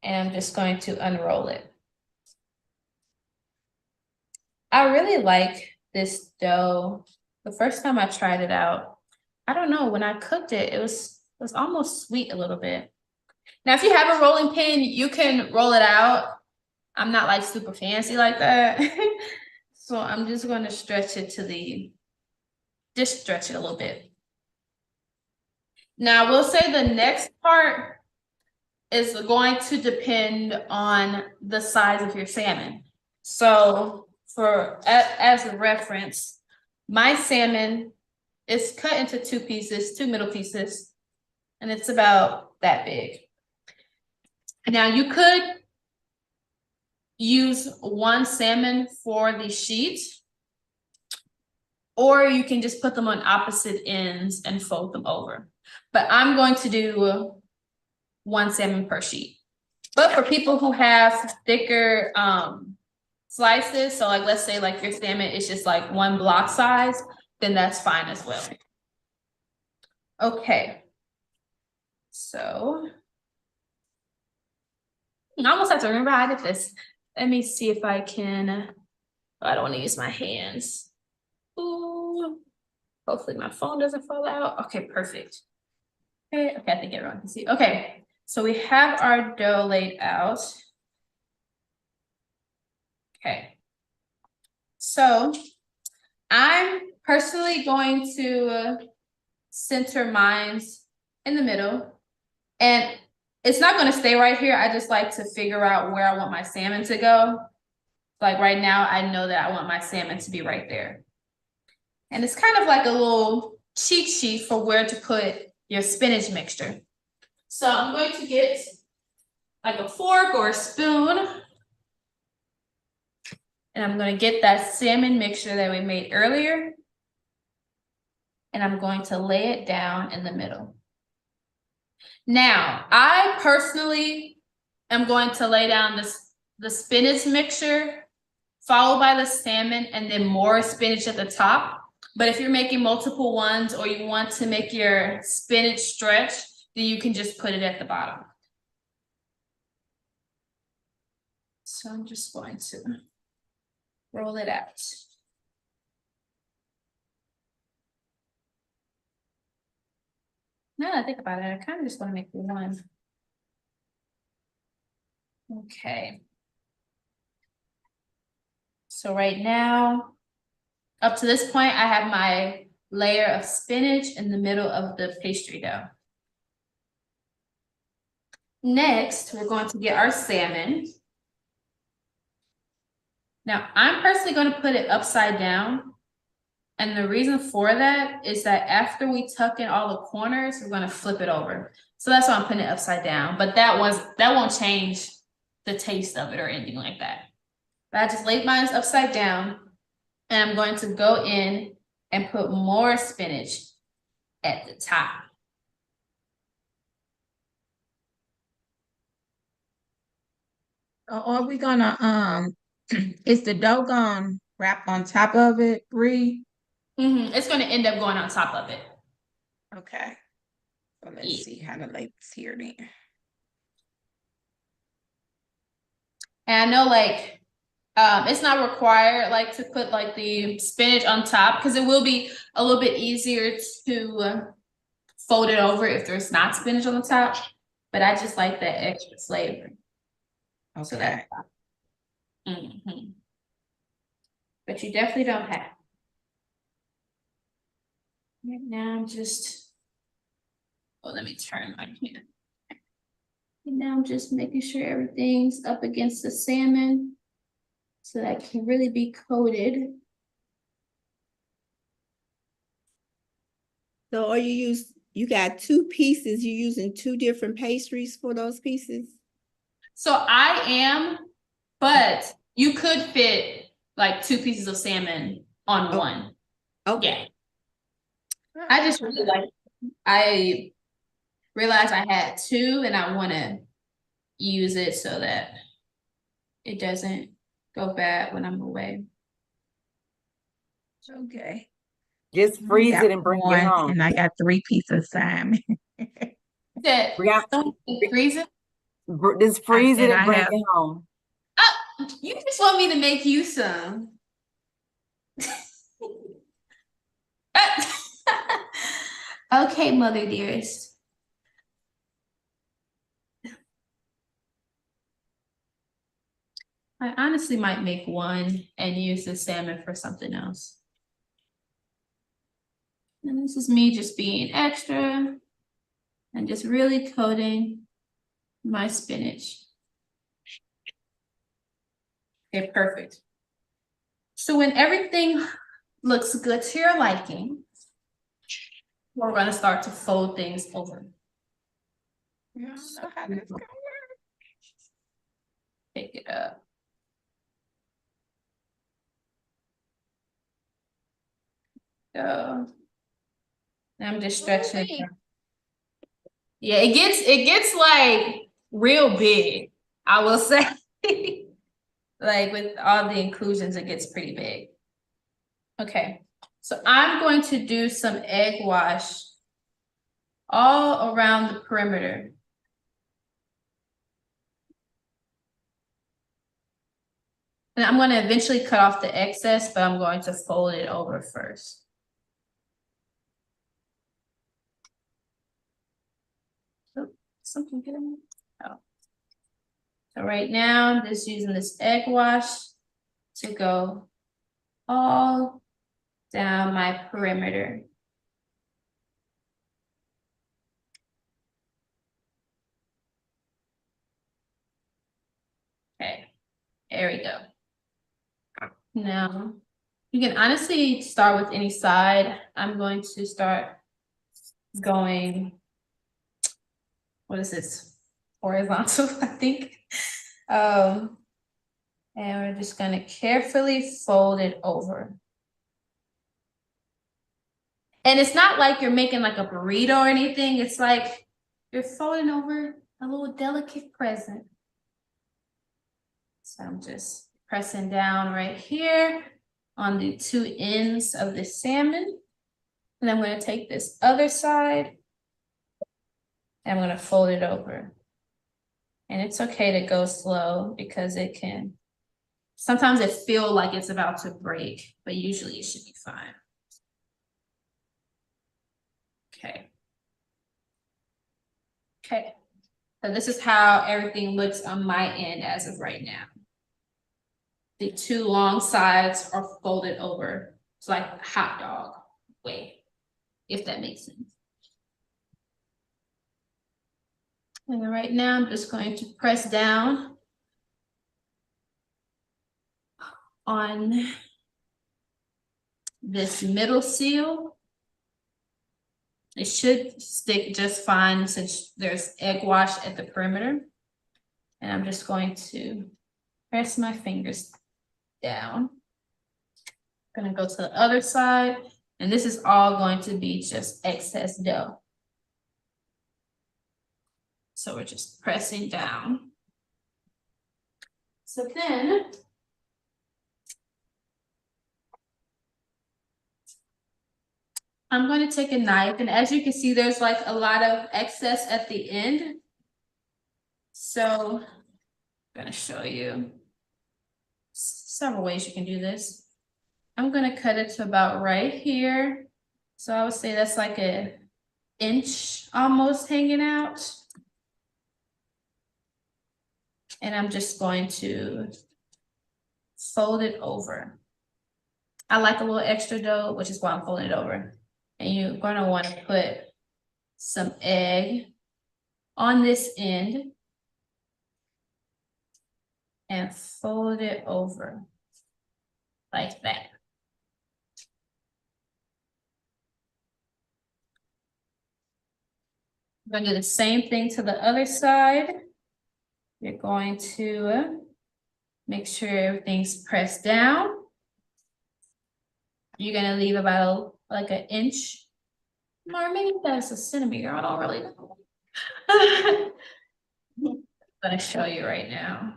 and I'm just going to unroll it. I really like this dough. The first time I tried it out, I don't know, when I cooked it, it was almost sweet a little bit. Now, if you have a rolling pin, you can roll it out. I'm not like super fancy like that. So I'm just going to stretch it just stretch it a little bit. Now, we'll say the next part is going to depend on the size of your salmon. So as a reference, my salmon is cut into 2 pieces, 2 middle pieces, and it's about that big. Now you could use 1 salmon for the sheet, or you can just put them on opposite ends and fold them over. But I'm going to do 1 salmon per sheet. But for people who have thicker slices, so like let's say like your salmon is just like 1 block size, then that's fine as well. Okay. So I almost have to remember how I did this. Let me see if I can. I don't want to use my hands. Ooh. Hopefully my phone doesn't fall out. Okay, perfect. Okay, I think everyone can see. Okay, so we have our dough laid out. Okay. So I'm personally going to center mine in the middle. And it's not going to stay right here. I just like to figure out where I want my salmon to go. Like right now, I know that I want my salmon to be right there. And it's kind of like a little cheat sheet for where to put your spinach mixture. So I'm going to get like a fork or a spoon. And I'm going to get that salmon mixture that we made earlier. And I'm going to lay it down in the middle. Now, I personally am going to lay down the spinach mixture, followed by the salmon, and then more spinach at the top. But if you're making multiple ones or you want to make your spinach stretch, then you can just put it at the bottom. So I'm just going to roll it out. Now that I think about it, I kind of just want to make one. Okay. So right now, up to this point, I have my layer of spinach in the middle of the pastry dough. Next, we're going to get our salmon. Now, I'm personally going to put it upside down. And the reason for that is that after we tuck in all the corners, we're going to flip it over. So that's why I'm putting it upside down. But that won't change the taste of it or anything like that. But I just laid mine upside down. And I'm going to go in and put more spinach at the top. Are we gonna is the dough gonna wrap on top of it, Bree? It's going to end up going on top of it. Okay. So let's see how to lay this here then. And I know like it's not required like to put like the spinach on top because it will be a little bit easier to fold it over if there's not spinach on the top. But I just like that extra flavor. Okay. So that's But you definitely don't have. Right now I'm just, let me turn my hand. And now I'm just making sure everything's up against the salmon so that it can really be coated. So are you you got two pieces. You're using two different pastries for those pieces? So I am, but you could fit like 2 pieces of salmon on one. Okay. Yeah. I just really I realized I had 2 and I want to use it so that it doesn't go bad when I'm away. Okay. Just freeze it and bring it home. And I got 3 pieces of salmon. That don't freeze it. Just freeze it and bring have- it home. You just want me to make you some. Okay, mother dearest. I honestly might make one and use the salmon for something else. And this is me just being extra and just really coating my spinach. Okay, perfect. So when everything looks good to your liking, we're going to start to fold things over. I don't know how this gonna work. Pick it up. Go. I'm just stretching it. Yeah, it gets like real big, I will say. Like with all the inclusions, it gets pretty big. Okay, so I'm going to do some egg wash all around the perimeter. And I'm going to eventually cut off the excess, but I'm going to fold it over first. Oh, something good. Oh. So right now, I'm just using this egg wash to go all down my perimeter. Okay, there we go. Now, you can honestly start with any side. I'm going to start going, what is this? Horizontal, I think. And we're just going to carefully fold it over. And it's not like you're making like a burrito or anything. It's like you're folding over a little delicate present. So I'm just pressing down right here on the 2 ends of the salmon. And I'm going to take this other side and I'm going to fold it over. And it's okay to go slow because it can, sometimes it feels like it's about to break, but usually it should be fine. Okay. Okay. So this is how everything looks on my end as of right now. The 2 long sides are folded over. It's like a hot dog way, if that makes sense. And then right now, I'm just going to press down on this middle seal. It should stick just fine since there's egg wash at the perimeter. And I'm just going to press my fingers down. I'm gonna go to the other side, and this is all going to be just excess dough. So we're just pressing down. So then, I'm going to take a knife, and as you can see, there's like a lot of excess at the end. So I'm gonna show you several ways you can do this. I'm gonna cut it to about right here. So I would say that's like an inch almost hanging out. And I'm just going to fold it over. I like a little extra dough, which is why I'm folding it over. And you're gonna wanna put some egg on this end and fold it over like that. We're gonna do the same thing to the other side. You're going to make sure everything's pressed down. You're gonna leave about like an inch, or maybe that's a centimeter. I don't really know. I'm gonna show you right now.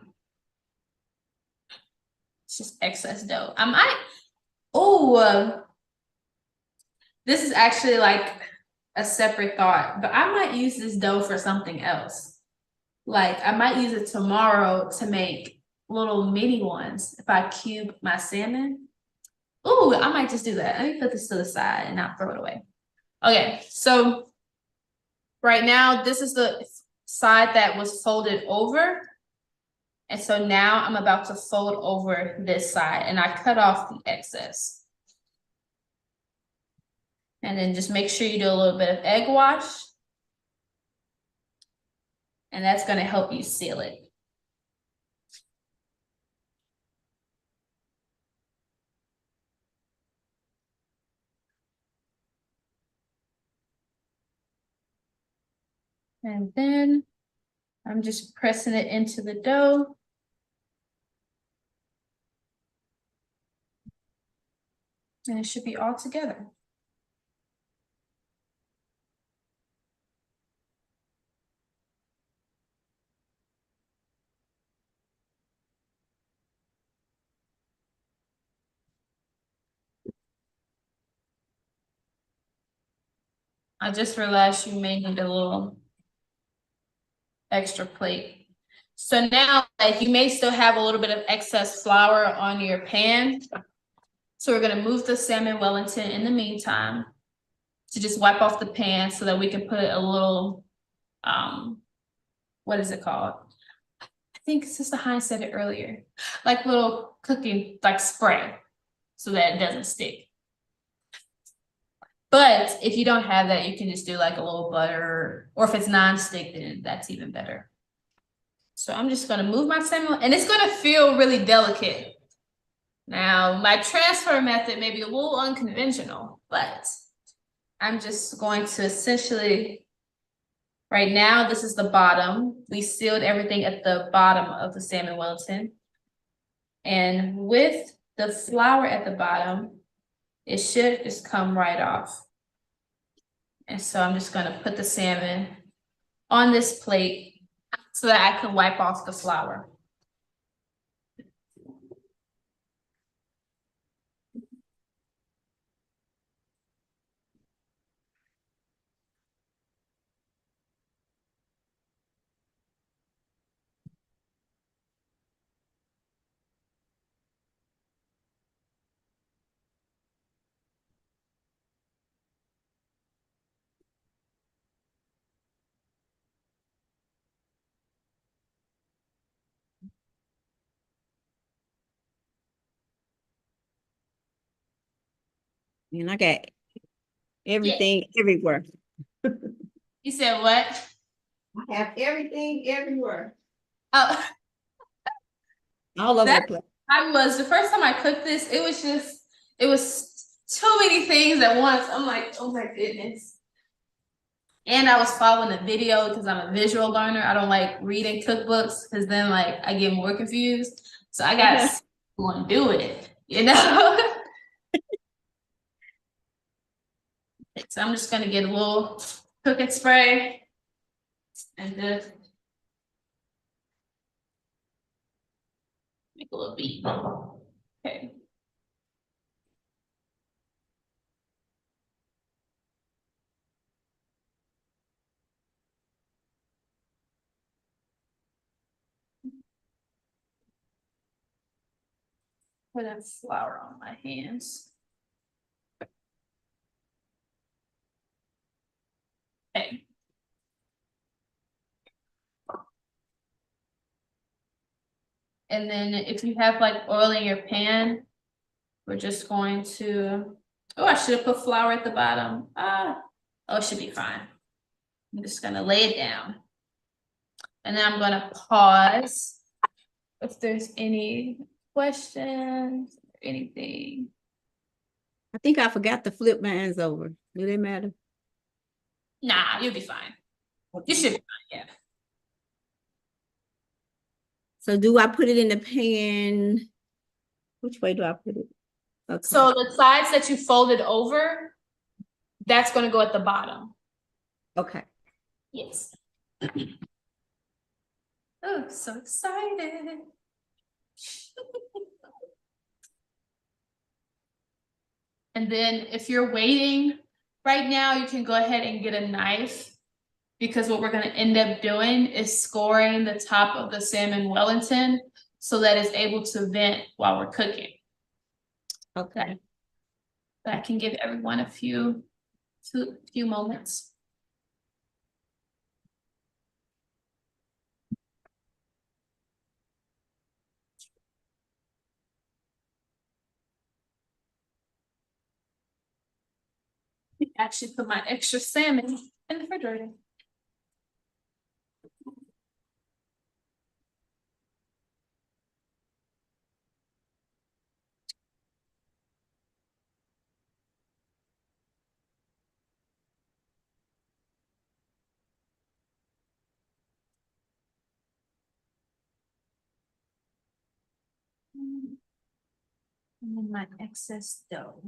It's just excess dough. I might. Oh, this is actually like a separate thought, but I might use this dough for something else. Like I might use it tomorrow to make little mini ones if I cube my salmon. Ooh, I might just do that. Let me put this to the side and not throw it away. Okay, so right now this is the side that was folded over. And so now I'm about to fold over this side and I cut off the excess. And then just make sure you do a little bit of egg wash. And that's going to help you seal it. And then I'm just pressing it into the dough. And it should be all together. I just realized you may need a little extra plate. So now, like, you may still have a little bit of excess flour on your pan. So we're gonna move the salmon Wellington in the meantime to just wipe off the pan so that we can put a little, what is it called? I think Sister Hines said it earlier, like little cooking, like spray, so that it doesn't stick. But if you don't have that, you can just do like a little butter, or if it's non-stick, then that's even better. So I'm just gonna move my salmon, and it's gonna feel really delicate. Now, my transfer method may be a little unconventional, but I'm just going to essentially, right now, this is the bottom. We sealed everything at the bottom of the salmon Wellington. And with the flour at the bottom, it should just come right off. And so I'm just gonna put the salmon on this plate so that I can wipe off the flour. And I got everything everywhere. You said what? I have everything everywhere. Oh, All over the place. the first time I cooked this, it was too many things at once. I'm like, oh my goodness. And I was following a video because I'm a visual learner. I don't like reading cookbooks because then like I get more confused. So I got to go and do it, you know? So I'm just gonna get a little cooking spray and just make a little bead. Okay. Put that flour on my hands. Okay. And then if you have like oil in your pan, we're just going to, oh, I should have put flour at the bottom. Oh, it should be fine. I'm just gonna lay it down. And then I'm gonna pause if there's any questions, anything. I think I forgot to flip my hands over. Do they matter? Nah, you'll be fine. You should, yeah. So do I put it in the pan? Which way do I put it? Okay. So the sides that you folded over, that's gonna go at the bottom. Okay. Yes. Oh, so excited. And then if you're waiting right now, you can go ahead and get a knife, because what we're going to end up doing is scoring the top of the salmon Wellington so that it's able to vent while we're cooking. Okay. That can give everyone a few moments. Actually put my extra salmon in the refrigerator. And then my excess dough.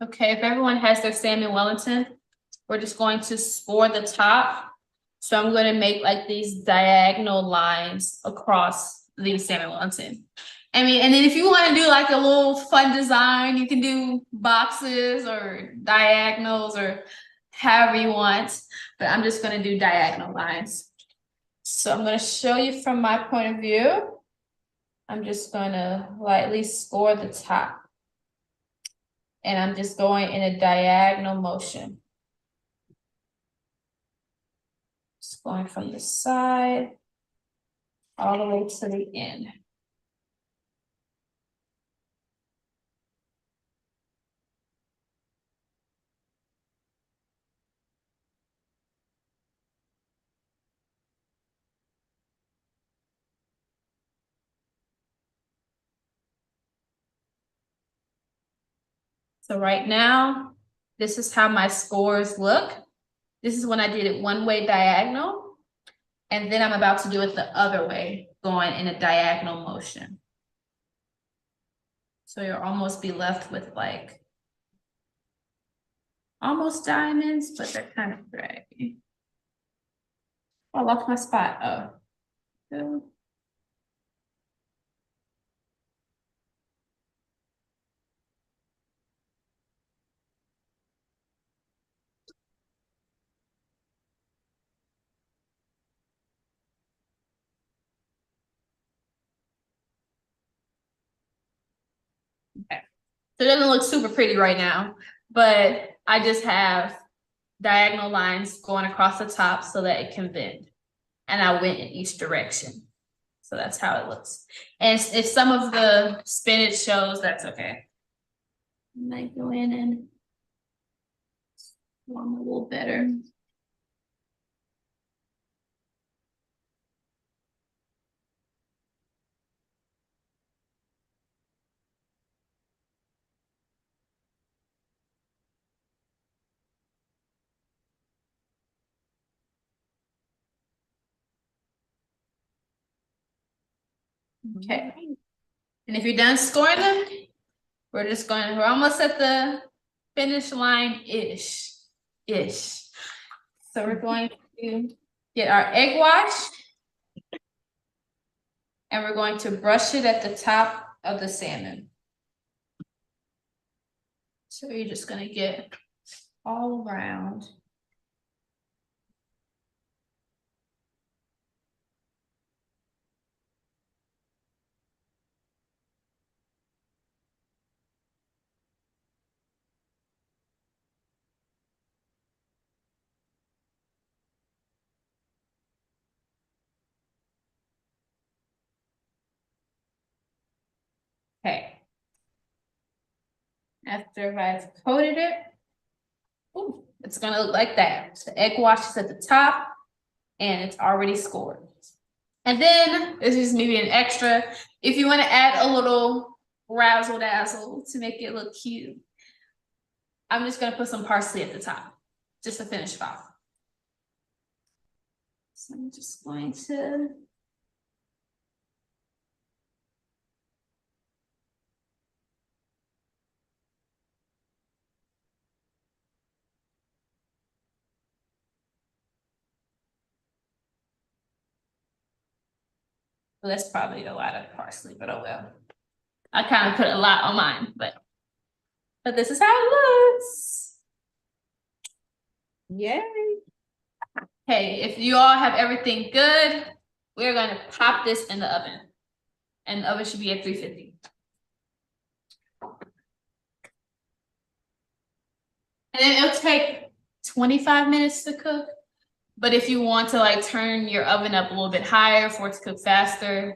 Okay, if everyone has their salmon Wellington, we're just going to score the top. So I'm going to make like these diagonal lines across the salmon Wellington. I mean, and then if you want to do like a little fun design, you can do boxes or diagonals or however you want, but I'm just going to do diagonal lines. So I'm going to show you from my point of view. I'm just going to lightly score the top. And I'm just going in a diagonal motion. Just going from the side all the way to the end. So right now, this is how my scores look. This is when I did it one way diagonal. And then I'm about to do it the other way, going in a diagonal motion. So you'll almost be left with like almost diamonds, but they're kind of gray. Oh, I lost my spot. Oh. Okay. So it doesn't look super pretty right now, but I just have diagonal lines going across the top so that it can bend. And I went in each direction. So that's how it looks. And if some of the spinach shows, that's okay. I might go in and form a little better. Okay. And if you're done scoring them, we're almost at the finish line-ish. So we're going to get our egg wash. And we're going to brush it at the top of the salmon. So you're just going to get all around. Okay. After I've coated it, it's going to look like that. The egg wash is at the top and it's already scored. And then this is maybe an extra. If you want to add a little razzle dazzle to make it look cute, I'm just gonna put some parsley at the top, just to finish it off. So I'm just going to. Well, that's probably a lot of parsley, but oh well. I kind of put a lot on mine, but this is how it looks. Yay. Okay, if you all have everything good, we're gonna pop this in the oven. And the oven should be at 350. And then it'll take 25 minutes to cook. But if you want to like turn your oven up a little bit higher for it to cook faster,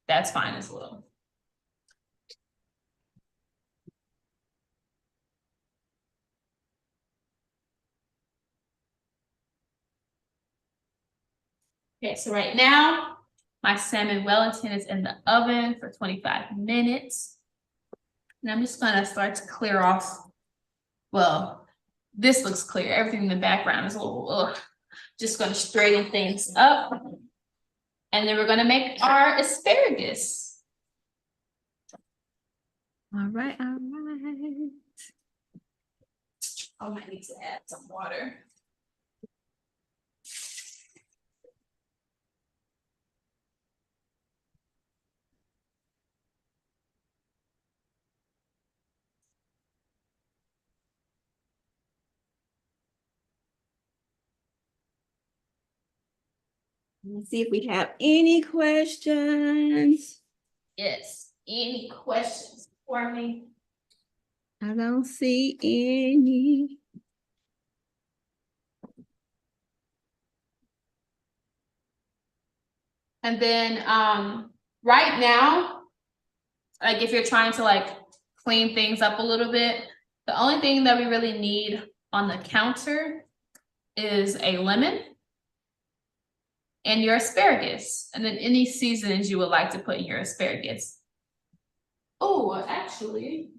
that's fine as well. Okay, so right now, my salmon Wellington is in the oven for 25 minutes. And I'm just gonna start to clear off. Well, this looks clear. Everything in the background is a little, ugh. Just gonna straighten things up. And then we're gonna make our asparagus. All right, all right. I might need to add some water. Let's see if we have any questions. Yes, any questions for me? I don't see any. And then right now, like if you're trying to like clean things up a little bit, the only thing that we really need on the counter is a lemon and your asparagus, and then any seasonings you would like to put in your asparagus. Oh, actually.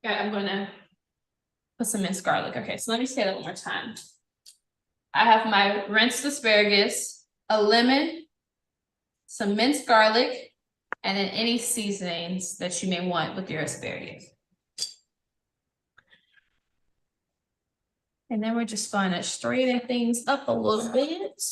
Yeah, I'm gonna put some minced garlic. Okay, so let me say that one more time. I have my rinsed asparagus, a lemon, some minced garlic, and then any seasonings that you may want with your asparagus. And then we're just gonna straighten things up a little bit.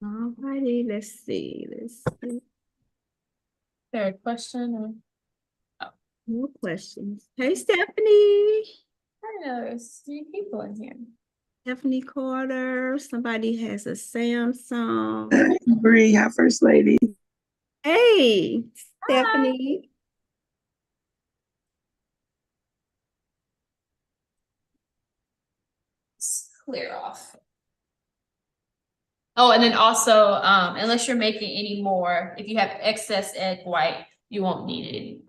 All righty, let's see. Third question. More questions. Hey, Stephanie. I know there's 3 people in here. Stephanie Carter. Somebody has a Samsung. Bree, our first lady. Hey, Stephanie. Let's clear off. Oh, and then also, unless you're making any more, if you have excess egg white, you won't need it anymore.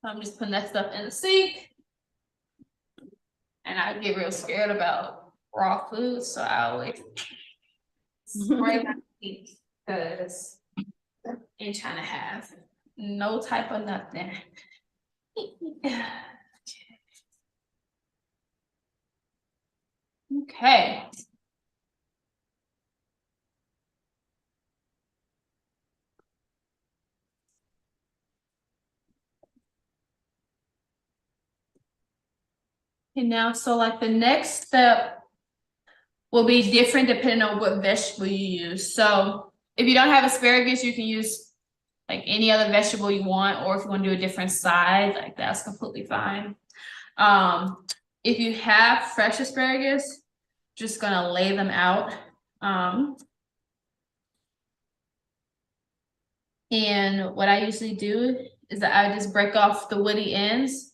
I'm just putting that stuff in the sink. And I get real scared about raw food, so I always spray my sink because I ain't trying to have no type of nothing. Okay. And now, so like the next step will be different depending on what vegetable you use. So if you don't have asparagus, you can use like any other vegetable you want, or if you want to do a different side, like that's completely fine. If you have fresh asparagus, just gonna lay them out. And what I usually do is that I just break off the woody ends.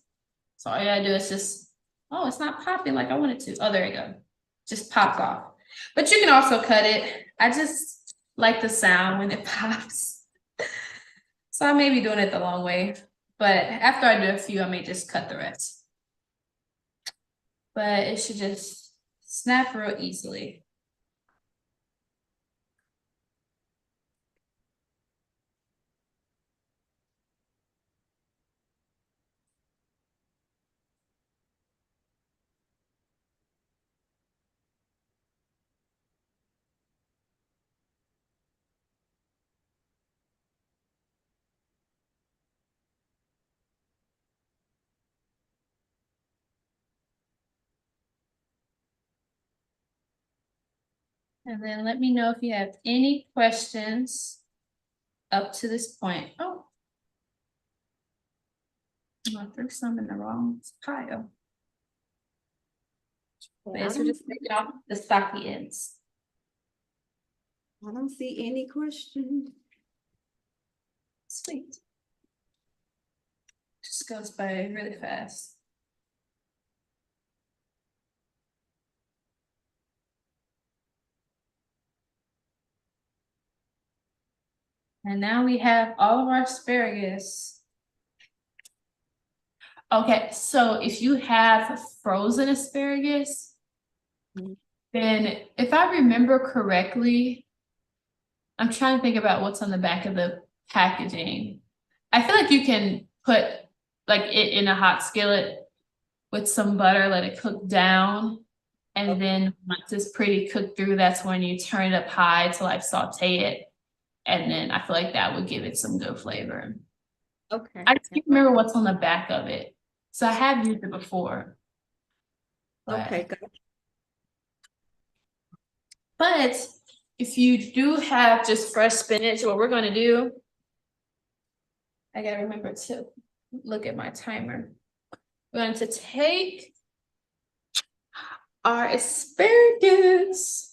So all you gotta do is just, oh, it's not popping like I want it to. Oh, there you go. Just pops off. But you can also cut it. I just like the sound when it pops. So I may be doing it the long way. But after I do a few, I may just cut the rest. But it should just snap real easily. And then let me know if you have any questions up to this point. Oh, I threw some in the wrong pile. Okay, so just take off the stocky ends. I don't see any questions. Sweet. Just goes by really fast. And now we have all of our asparagus. Okay, so if you have frozen asparagus, then if I remember correctly, I'm trying to think about what's on the back of the packaging. I feel like you can put like it in a hot skillet with some butter, let it cook down. And then once it's pretty cooked through, that's when you turn it up high to like saute it. And then I feel like that would give it some good flavor. Okay. I just can't remember what's on the back of it. So I have used it before. Okay, good. But if you do have just fresh spinach, what we're gonna do, I gotta remember to look at my timer. We're going to take our asparagus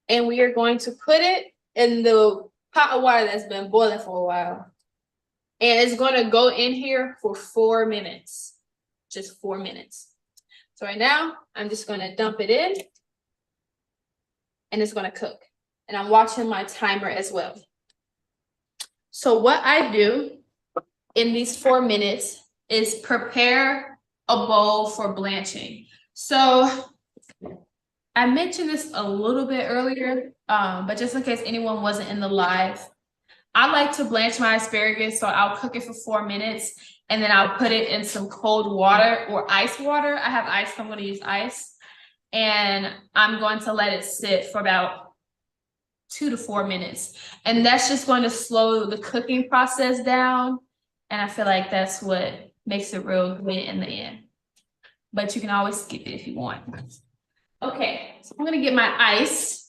and we are going to put it in the pot of water that's been boiling for a while. And it's going to go in here for 4 minutes, just 4 minutes. So right now, I'm just going to dump it in and it's going to cook. And I'm watching my timer as well. So what I do in these 4 minutes is prepare a bowl for blanching. So I mentioned this a little bit earlier, but just in case anyone wasn't in the live, I like to blanch my asparagus, so I'll cook it for 4 minutes and then I'll put it in some cold water or ice water. I have ice, so I'm going to use ice. And I'm going to let it sit for about 2 to 4 minutes. And that's just going to slow the cooking process down. And I feel like that's what makes it real good in the end. But you can always skip it if you want. Okay, so I'm going to get my ice.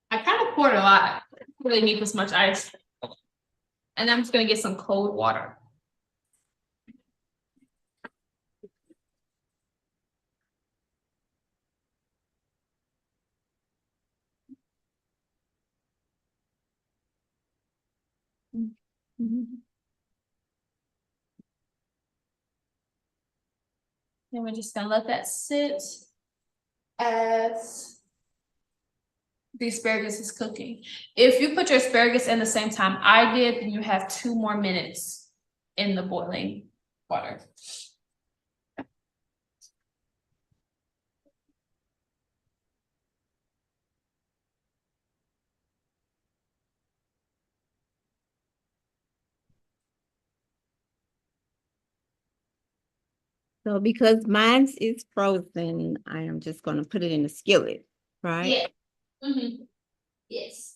I kind of poured a lot. I don't really need this much ice. And I'm just going to get some cold water. Then we're just going to let that sit as the asparagus is cooking. If you put your asparagus in the same time I did, then you have 2 more minutes in the boiling water. So because mine is frozen, I am just going to put it in the skillet, right? Yeah. Yes.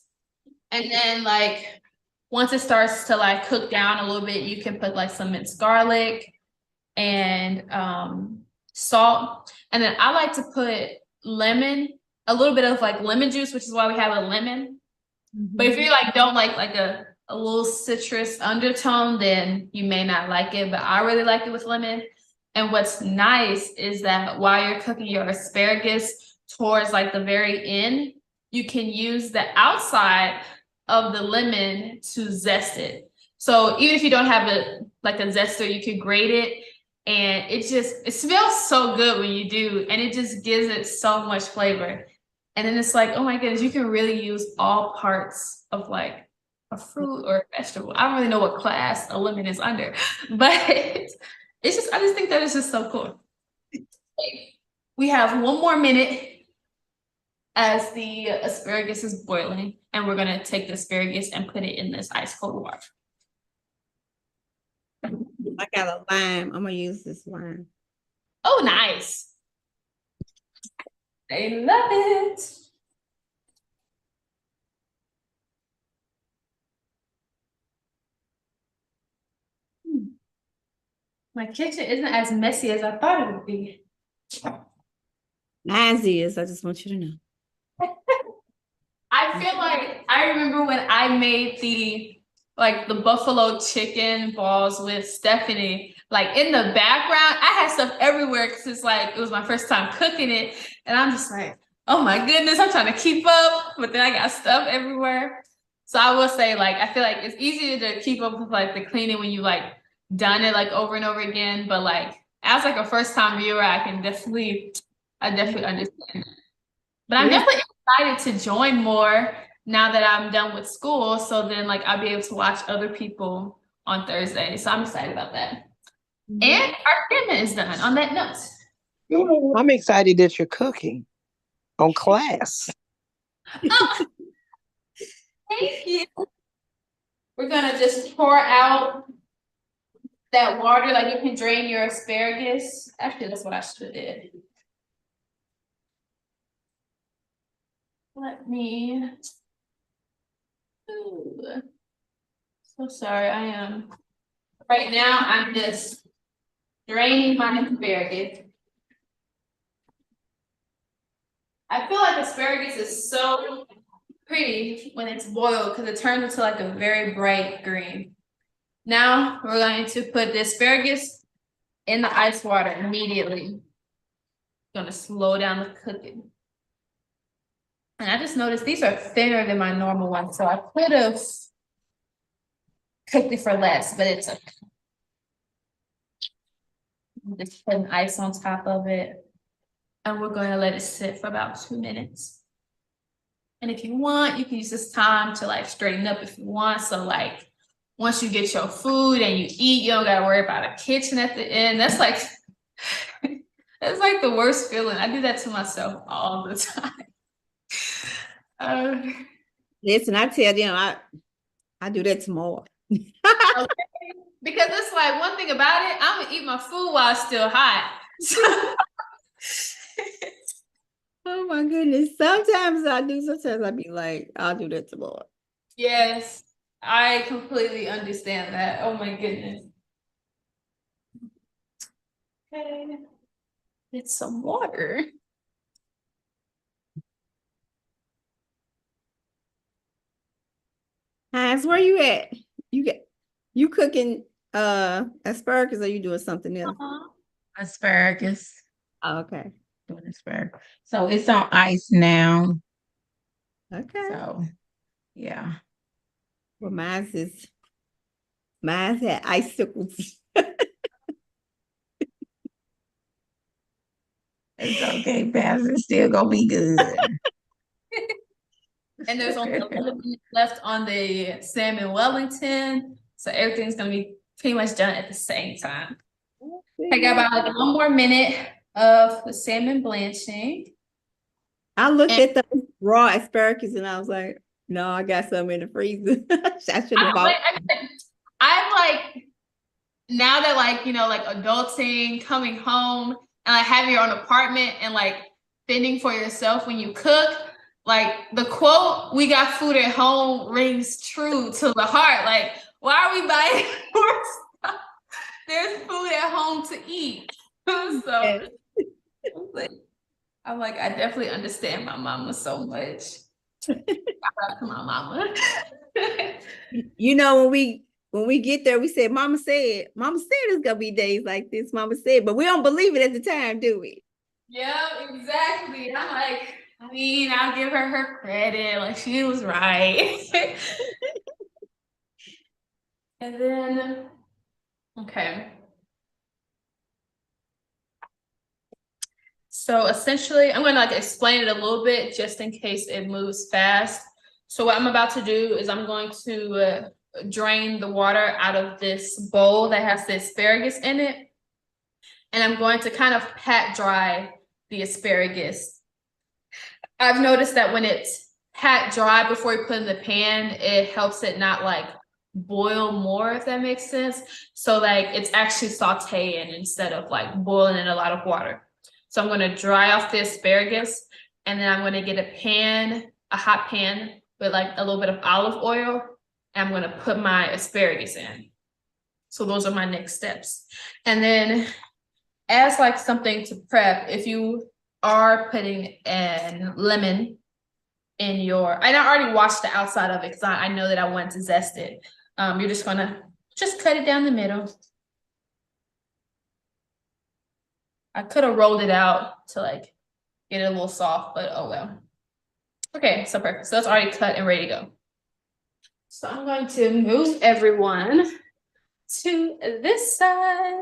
And then like once it starts to like cook down a little bit, you can put like some minced garlic and salt, and then I like to put lemon, a little bit of like lemon juice, which is why we have a lemon. But if you like don't like a little citrus undertone, then you may not like it, but I really like it with lemon. And what's nice is that while you're cooking your asparagus towards like the very end, you can use the outside of the lemon to zest it. So even if you don't have a zester, you can grate it, and it smells so good when you do, and it just gives it so much flavor. And then it's like, oh my goodness, you can really use all parts of like a fruit or a vegetable. I don't really know what class a lemon is under, but I just think that it's just so cool. We have 1 more minute as the asparagus is boiling, and we're gonna take the asparagus and put it in this ice cold water. I got a lime. I'm gonna use this lime. Oh, nice. I love it. My kitchen isn't as messy as I thought it would be. Mine's is. I just want you to know. I feel like I remember when I made the buffalo chicken balls with Stephanie, like in the background, I had stuff everywhere because it was my first time cooking it. And I'm just like, oh my goodness, I'm trying to keep up, but then I got stuff everywhere. So I will say, I feel like it's easier to keep up with the cleaning when you done it over and over again. But as a first time viewer, I definitely understand that. But I'm definitely excited to join more now that I'm done with school. So then I'll be able to watch other people on Thursday. So I'm excited about that. Mm-hmm. And our segment is done on that note. I'm excited that you're cooking on class. Oh, thank you. We're gonna just pour out that water, you can drain your asparagus. Actually, that's what I should have did. Let me. Ooh. So sorry, I am. Right now, I'm just draining my asparagus. I feel like asparagus is so pretty when it's boiled because it turns into a very bright green. Now we're going to put the asparagus in the ice water immediately. Going to slow down the cooking. And I just noticed these are thinner than my normal ones, so I could have cooked it for less, but it's okay. I'm just putting ice on top of it. And we're going to let it sit for about 2 minutes. And if you want, you can use this time to straighten up if you want. So once you get your food and you eat, you don't gotta worry about a kitchen at the end. That's that's the worst feeling. I do that to myself all the time. Listen, I tell them I do that tomorrow. Okay. Because it's one thing about it, I'm gonna eat my food while it's still hot. Oh my goodness. Sometimes I do, sometimes I be I'll do that tomorrow. Yes, I completely understand that. Oh my goodness. Okay. Get some water. Hines, where you at? You cooking asparagus, or you doing something else? Asparagus. Oh, okay. Doing asparagus. So it's on ice now. Okay. So yeah. Well, mine's had icicles. It's okay, Pastor. It's still gonna be good. And there's only 11 minutes left on the Salmon Wellington. So everything's gonna be pretty much done at the same time. I got about 1 more minute of the salmon blanching. I looked at the raw asparagus and I was like, no, I got some in the freezer. I should have bought. I'm now that adulting, coming home, and having your own apartment and fending for yourself when you cook, the quote, "We got food at home," rings true to the heart. Why are we buying more stuff? There's food at home to eat. So I'm like, I definitely understand my mama so much. Shout out to my mama. You know, when we get there, we said, Mama said it's gonna be days like this. Mama said, but we don't believe it at the time, do we? Yeah, exactly. I'm like, I mean, I'll give her credit. Like, she was right. And then, okay. So essentially, I'm gonna like explain it a little bit just in case it moves fast. So what I'm about to do is I'm going to drain the water out of this bowl that has the asparagus in it. And I'm going to kind of pat dry the asparagus. I've noticed that when it's pat dry before you put in the pan, it helps it not like boil more, if that makes sense. So like it's actually sauteing instead of like boiling in a lot of water. So I'm going to dry off the asparagus, and then I'm going to get a pan, a hot pan with like a little bit of olive oil, and I'm going to put my asparagus in. So those are my next steps. And then as like something to prep, if you are putting a lemon in your, and I already washed the outside of it because I know that I want to zest it. You're just gonna cut it down the middle. I could have rolled it out to like get it a little soft, but oh well. Okay, so perfect. So it's already cut and ready to go. So I'm going to move everyone to this side.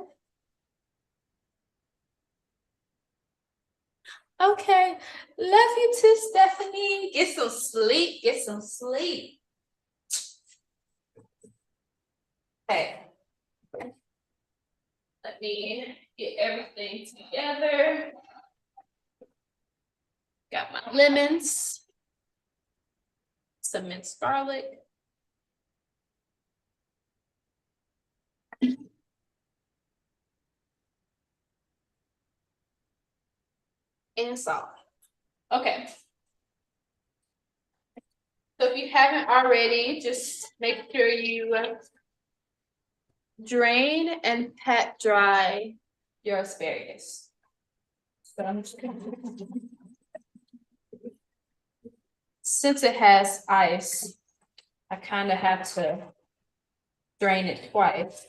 Okay, love you too, Stephanie. Get some sleep, get some sleep. Okay. Let me get everything together. Got my lemons, some minced garlic. And salt. Okay. So if you haven't already, just make sure you drain and pat dry your asparagus. So I'm just gonna, since it has ice, I kind of have to drain it twice.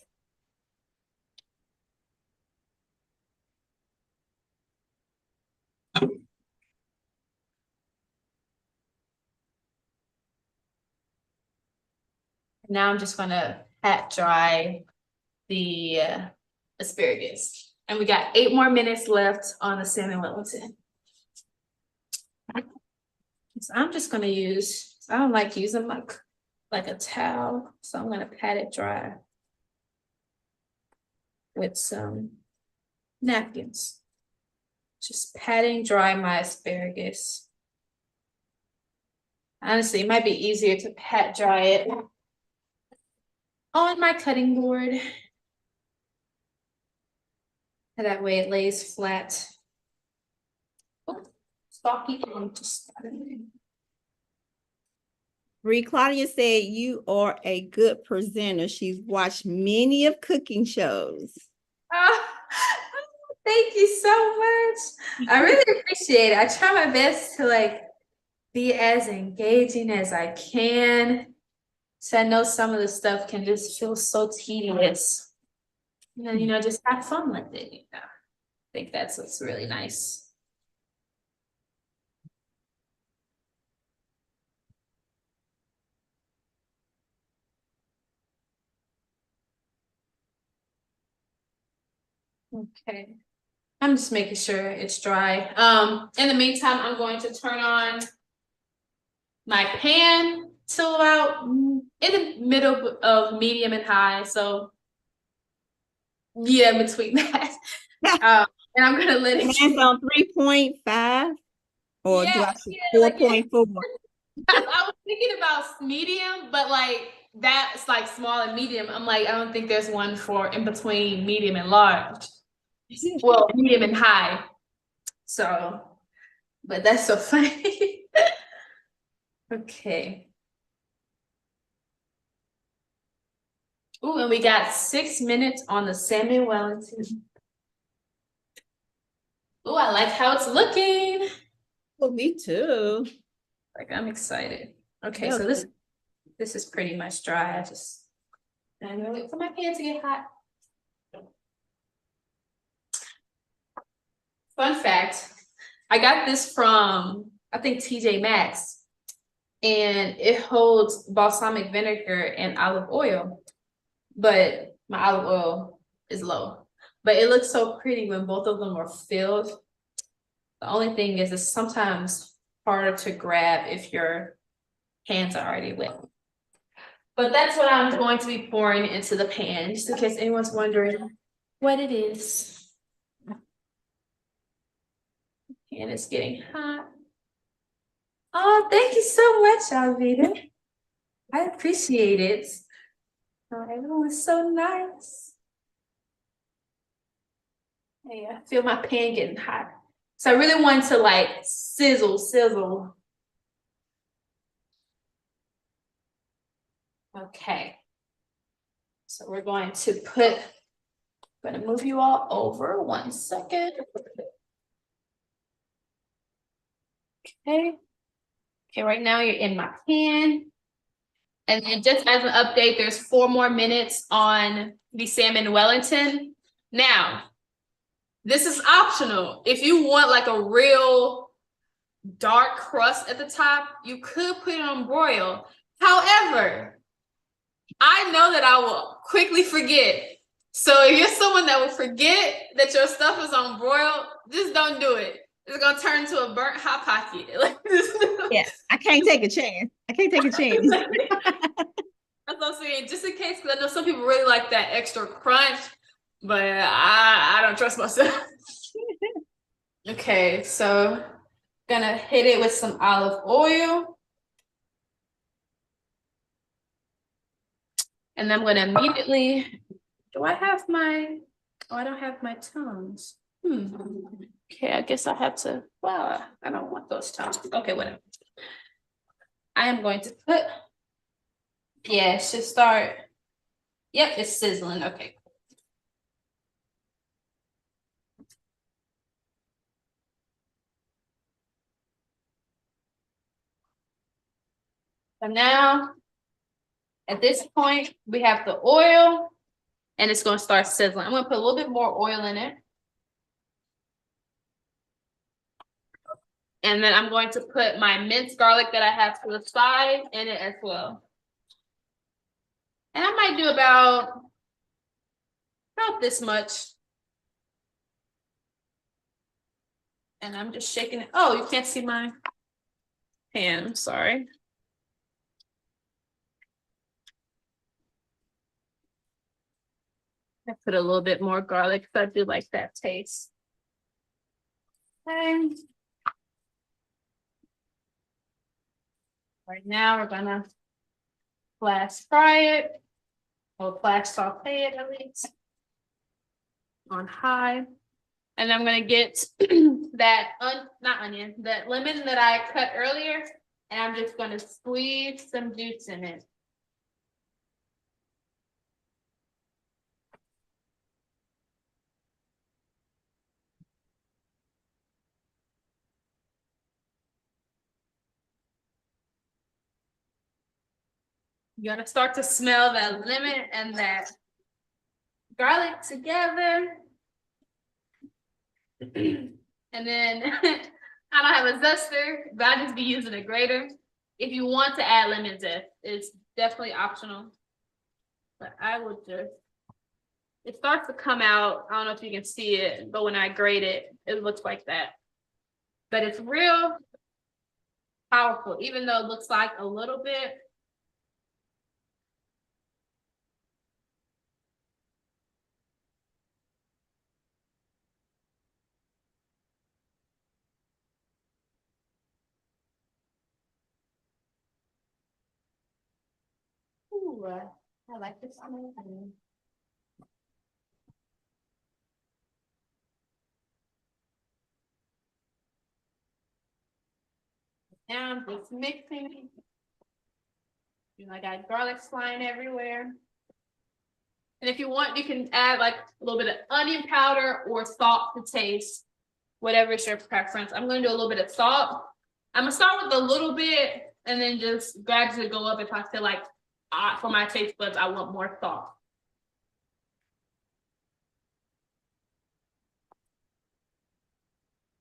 Now I'm just gonna pat dry the asparagus. And we got 8 more minutes left on the Salmon Wellington. So I'm just gonna use, I don't like using like a towel, so I'm gonna pat it dry with some napkins. Just patting dry my asparagus. Honestly, it might be easier to pat dry it on my cutting board. And that way it lays flat. Oh, stalky, just Bree Claudia said you are a good presenter. She's watched many of cooking shows. oh, thank you so much. I really appreciate it. I try my best to like be as engaging as I can. So I know some of the stuff can just feel so tedious. And then, just have fun with it. I think that's what's really nice. Okay. I'm just making sure it's dry. In the meantime, I'm going to turn on my pan to about in the middle of medium and high. So yeah, between that. And I'm gonna let it Hands on 3.5 or do I see 4.4? I was thinking about medium, but like that's like small and medium. I'm like, I don't think there's one for in between medium and large. Well, medium and high. So, but that's so funny. Okay. Ooh, and we got 6 minutes on the Salmon Wellington. Oh, I like how it's looking. Well, me too. Like, I'm excited. Okay, Yeah. so this is pretty much dry. I'm gonna wait for my pan to get hot. Fun fact, I got this from, I think, TJ Maxx, and it holds balsamic vinegar and olive oil, but my olive oil is low. But it looks so pretty when both of them are filled. The only thing is it's sometimes harder to grab if your hands are already wet. But that's what I'm going to be pouring into the pan, just in case anyone's wondering what it is. And it's getting hot. Oh, thank you so much, Alvita. I appreciate it. Oh, everyone's so nice. Hey, I feel my pan getting hot. So I really want to like sizzle. Okay. So we're going to I'm gonna move you all over 1 second. Okay. Okay, right now you're in my pan. And then just as an update, there's 4 more minutes on the Salmon Wellington. Now, this is optional. If you want like a real dark crust at the top, you could put it on broil. However, I know that I will quickly forget. So if you're someone that will forget that your stuff is on broil, just don't do it. It's gonna turn into a burnt hot pocket. Yeah, I can't take a chance. That's what I'm saying. Just in case, because I know some people really like that extra crunch, but I don't trust myself. Okay, so gonna hit it with some olive oil. And then I'm gonna immediately, do I have my, oh, I don't have my tongs. Okay, I guess I have to, well, I don't want those tongs. Okay, whatever. I am going to put, yeah, it should start, yep, it's sizzling, okay. So now, at this point, we have the oil, and it's gonna start sizzling. I'm gonna put a little bit more oil in it. And then I'm going to put my minced garlic that I have to the side in it as well. And I might do about this much. And I'm just shaking it. Oh, you can't see my pan, I'm sorry. I put a little bit more garlic because I do like that taste. Okay. Right now we're gonna flash fry it, or flash saute it at least on high. And I'm gonna get that that lemon that I cut earlier, and I'm just gonna squeeze some juice in it. You're gonna start to smell that lemon and that garlic together. And then I don't have a zester, but I just be using a grater. If you want to add lemon zest, it's definitely optional. But I would just, it starts to come out. I don't know if you can see it, but when I grate it, it looks like that. But it's real powerful, even though it looks like a little bit. Ooh, I like this one. Now I'm just mixing. I got garlic flying everywhere. And if you want, you can add like a little bit of onion powder or salt to taste. whatever is your preference. I'm gonna do a little bit of salt. I'm gonna start with a little bit and then just gradually go up if I feel like for my taste buds, I want more salt.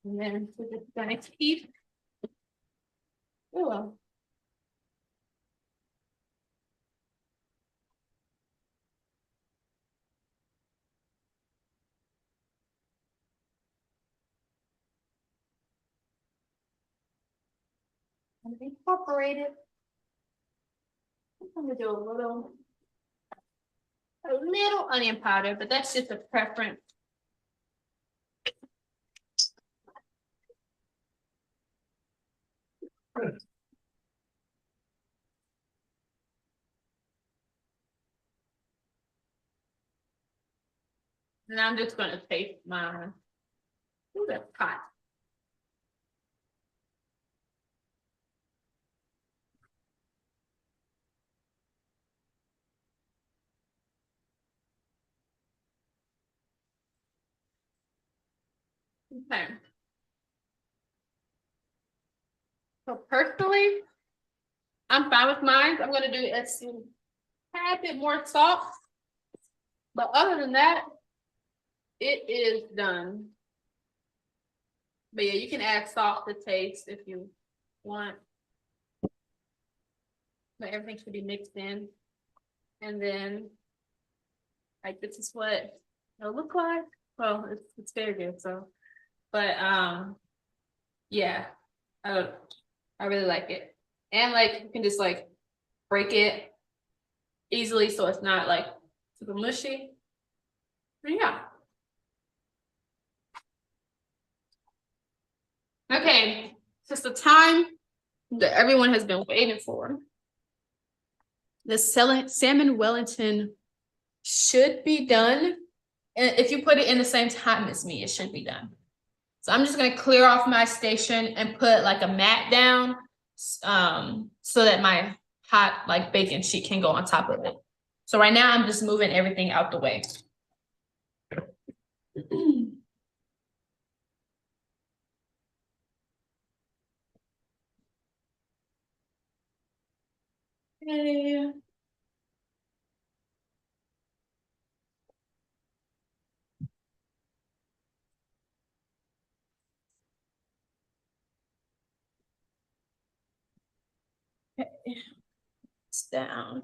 And then we're just gonna keep. Oh. And incorporate it. I'm gonna do a little onion powder, but that's just a preference. And I'm just gonna taste mine. Ooh, that's hot. Okay. So personally, I'm fine with mine. I'm gonna do a tad bit more salt. But other than that, it is done. But yeah, you can add salt to taste if you want. But everything should be mixed in. And then, like, this is what it'll look like. Well, it's very good, so. But yeah, I really like it. And like, you can just like break it easily so it's not like super mushy. But yeah. Okay, just the time that everyone has been waiting for. The salmon Wellington should be done. And if you put it in the same time as me, it should be done. So I'm just gonna clear off my station and put like a mat down so that my hot like bacon sheet can go on top of it. So right now I'm just moving everything out the way. Okay. Okay. It's down.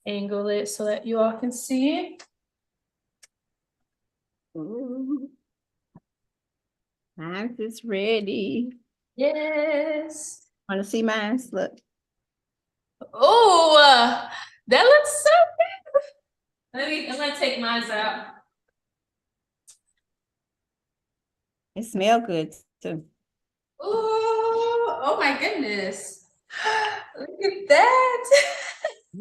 Angle it so that you all can see. Ooh. Mine is ready. Yes. Want to see mine? Look. Oh, that looks so good. I'm gonna take mine out. It smells good too. Oh my goodness. Look at that. Oh,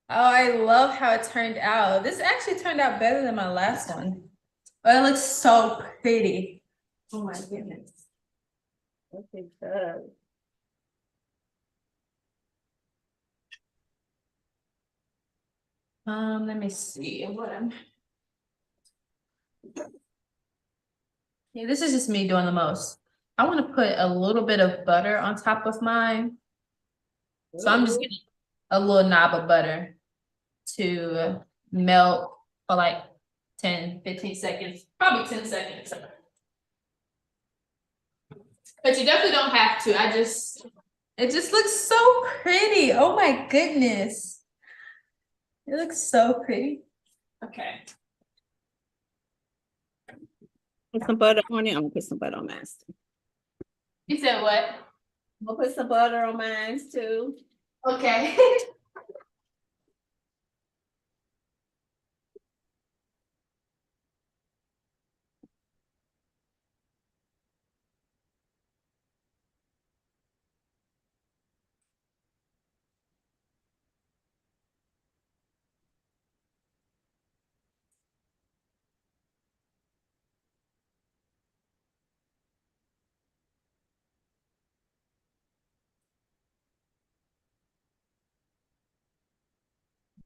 I love how it turned out. This actually turned out better than my last one. Oh, it looks so pretty. Oh my goodness. Look at that. Let me see what I'm. Yeah, this is just me doing the most. I want to put a little bit of butter on top of mine. So I'm just getting a little knob of butter to melt for like 10, 15 seconds, probably 10 seconds. But you definitely don't have to. It just looks so pretty. Oh my goodness. It looks so pretty. Okay. Put some butter on it. I'm gonna put some butter on mine too. You said what? I'm gonna put some butter on mine too. Okay.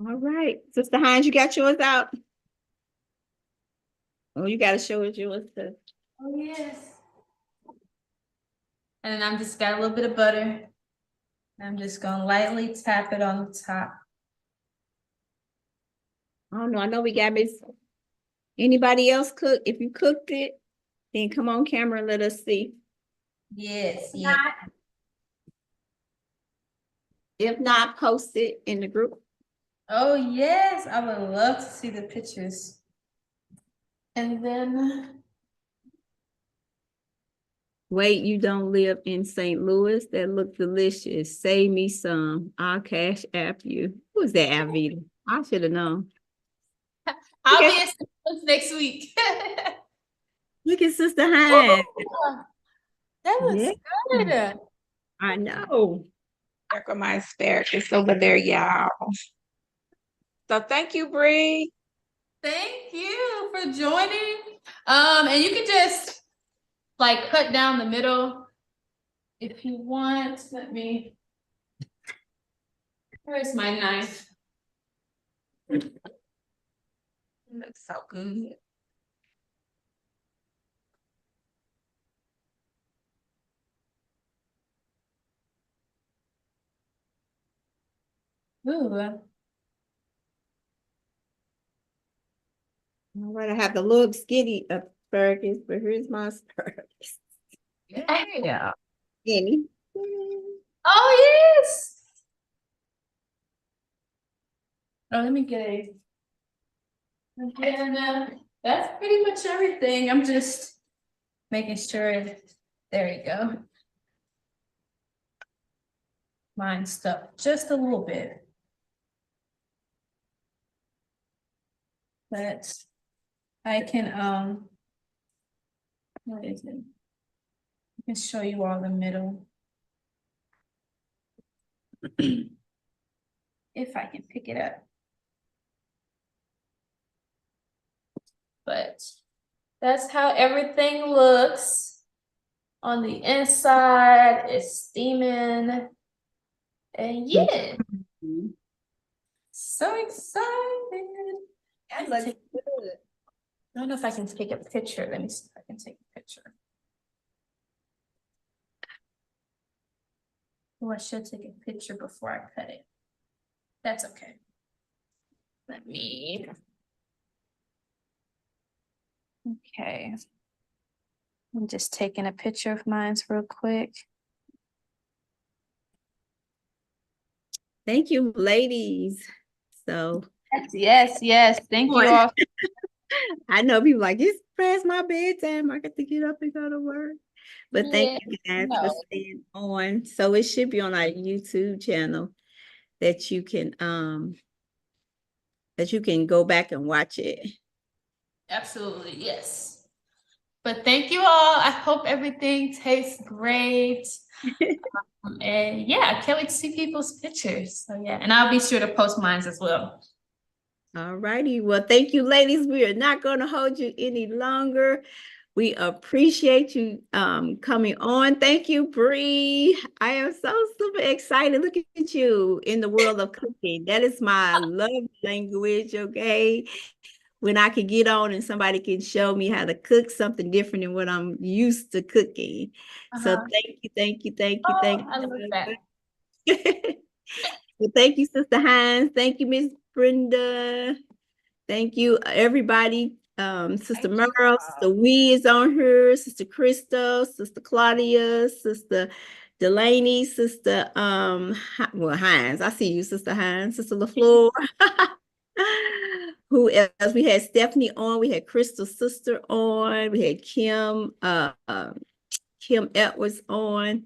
All right, Sister Hines, you got yours out? Oh, you gotta show us yours too. Oh, yes. And then I'm just got a little bit of butter. I'm just gonna lightly tap it on the top. I don't know. I know we got Miss. Anybody else cook? If you cooked it, then come on camera and let us see. Yes, yeah. If not, post it in the group. Oh, yes, I would love to see the pictures. And then, Wait, you don't live in St. Louis? That look delicious. Save me some. I'll cash app you. Who's that, Avita? I should have known. I'll Look be at, in St. Louis next week. look at Sister Hines. That looks Yeah, good. I know. Back on my asparagus over there, y'all. So thank you, Bree. Thank you for joining. And you can just like cut down the middle if you want. Where's my knife? It looks so good. Ooh. All right, I have the little skinny asparagus, but here's my asparagus. Yeah. Skinny. Oh, yes. Oh, let me get a. Again, that's pretty much everything. I'm just making sure. There you go. Mine stuck just a little bit. But I can, what is it? I can show you all the middle. If I can pick it up. But that's how everything looks. On the inside, it's steaming. And yeah, so excited. That looks good. I don't know if I can take a picture. Let me see if I can take a picture. Oh, I should take a picture before I cut it. That's okay. Let me. Okay. I'm just taking a picture of mine real quick. Thank you, ladies. So Yes. Thank you all. I know people like it's past my bedtime. I got to get up and go to work. But thank you guys for staying on. So it should be on our YouTube channel that you can go back and watch it. Absolutely, yes. But thank you all. I hope everything tastes great. And yeah, I can't wait to see people's pictures. So yeah, and I'll be sure to post mine as well. All righty. Well, thank you, ladies. We are not going to hold you any longer. We appreciate you coming on. Thank you, Bree. I am so super excited. Look at you in the world of cooking. That is my love language, okay? When I can get on and somebody can show me how to cook something different than what I'm used to cooking. So thank you. I love that. Well, thank you, Sister Hines. Thank you, Miss Brenda. Thank you, everybody. Sister Merle, Sister Wee is on here, Sister Crystal, Sister Claudia, Sister Delaney, Sister Hines. I see you, Sister Hines, Sister LaFleur. Who else? We had Stephanie on, we had Crystal's sister on, we had Kim Edwards on.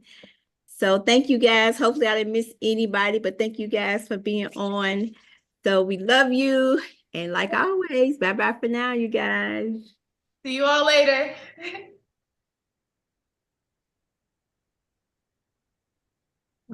So thank you guys. Hopefully I didn't miss anybody, but thank you guys for being on. So we love you. And like always, bye-bye for now, you guys. See you all later.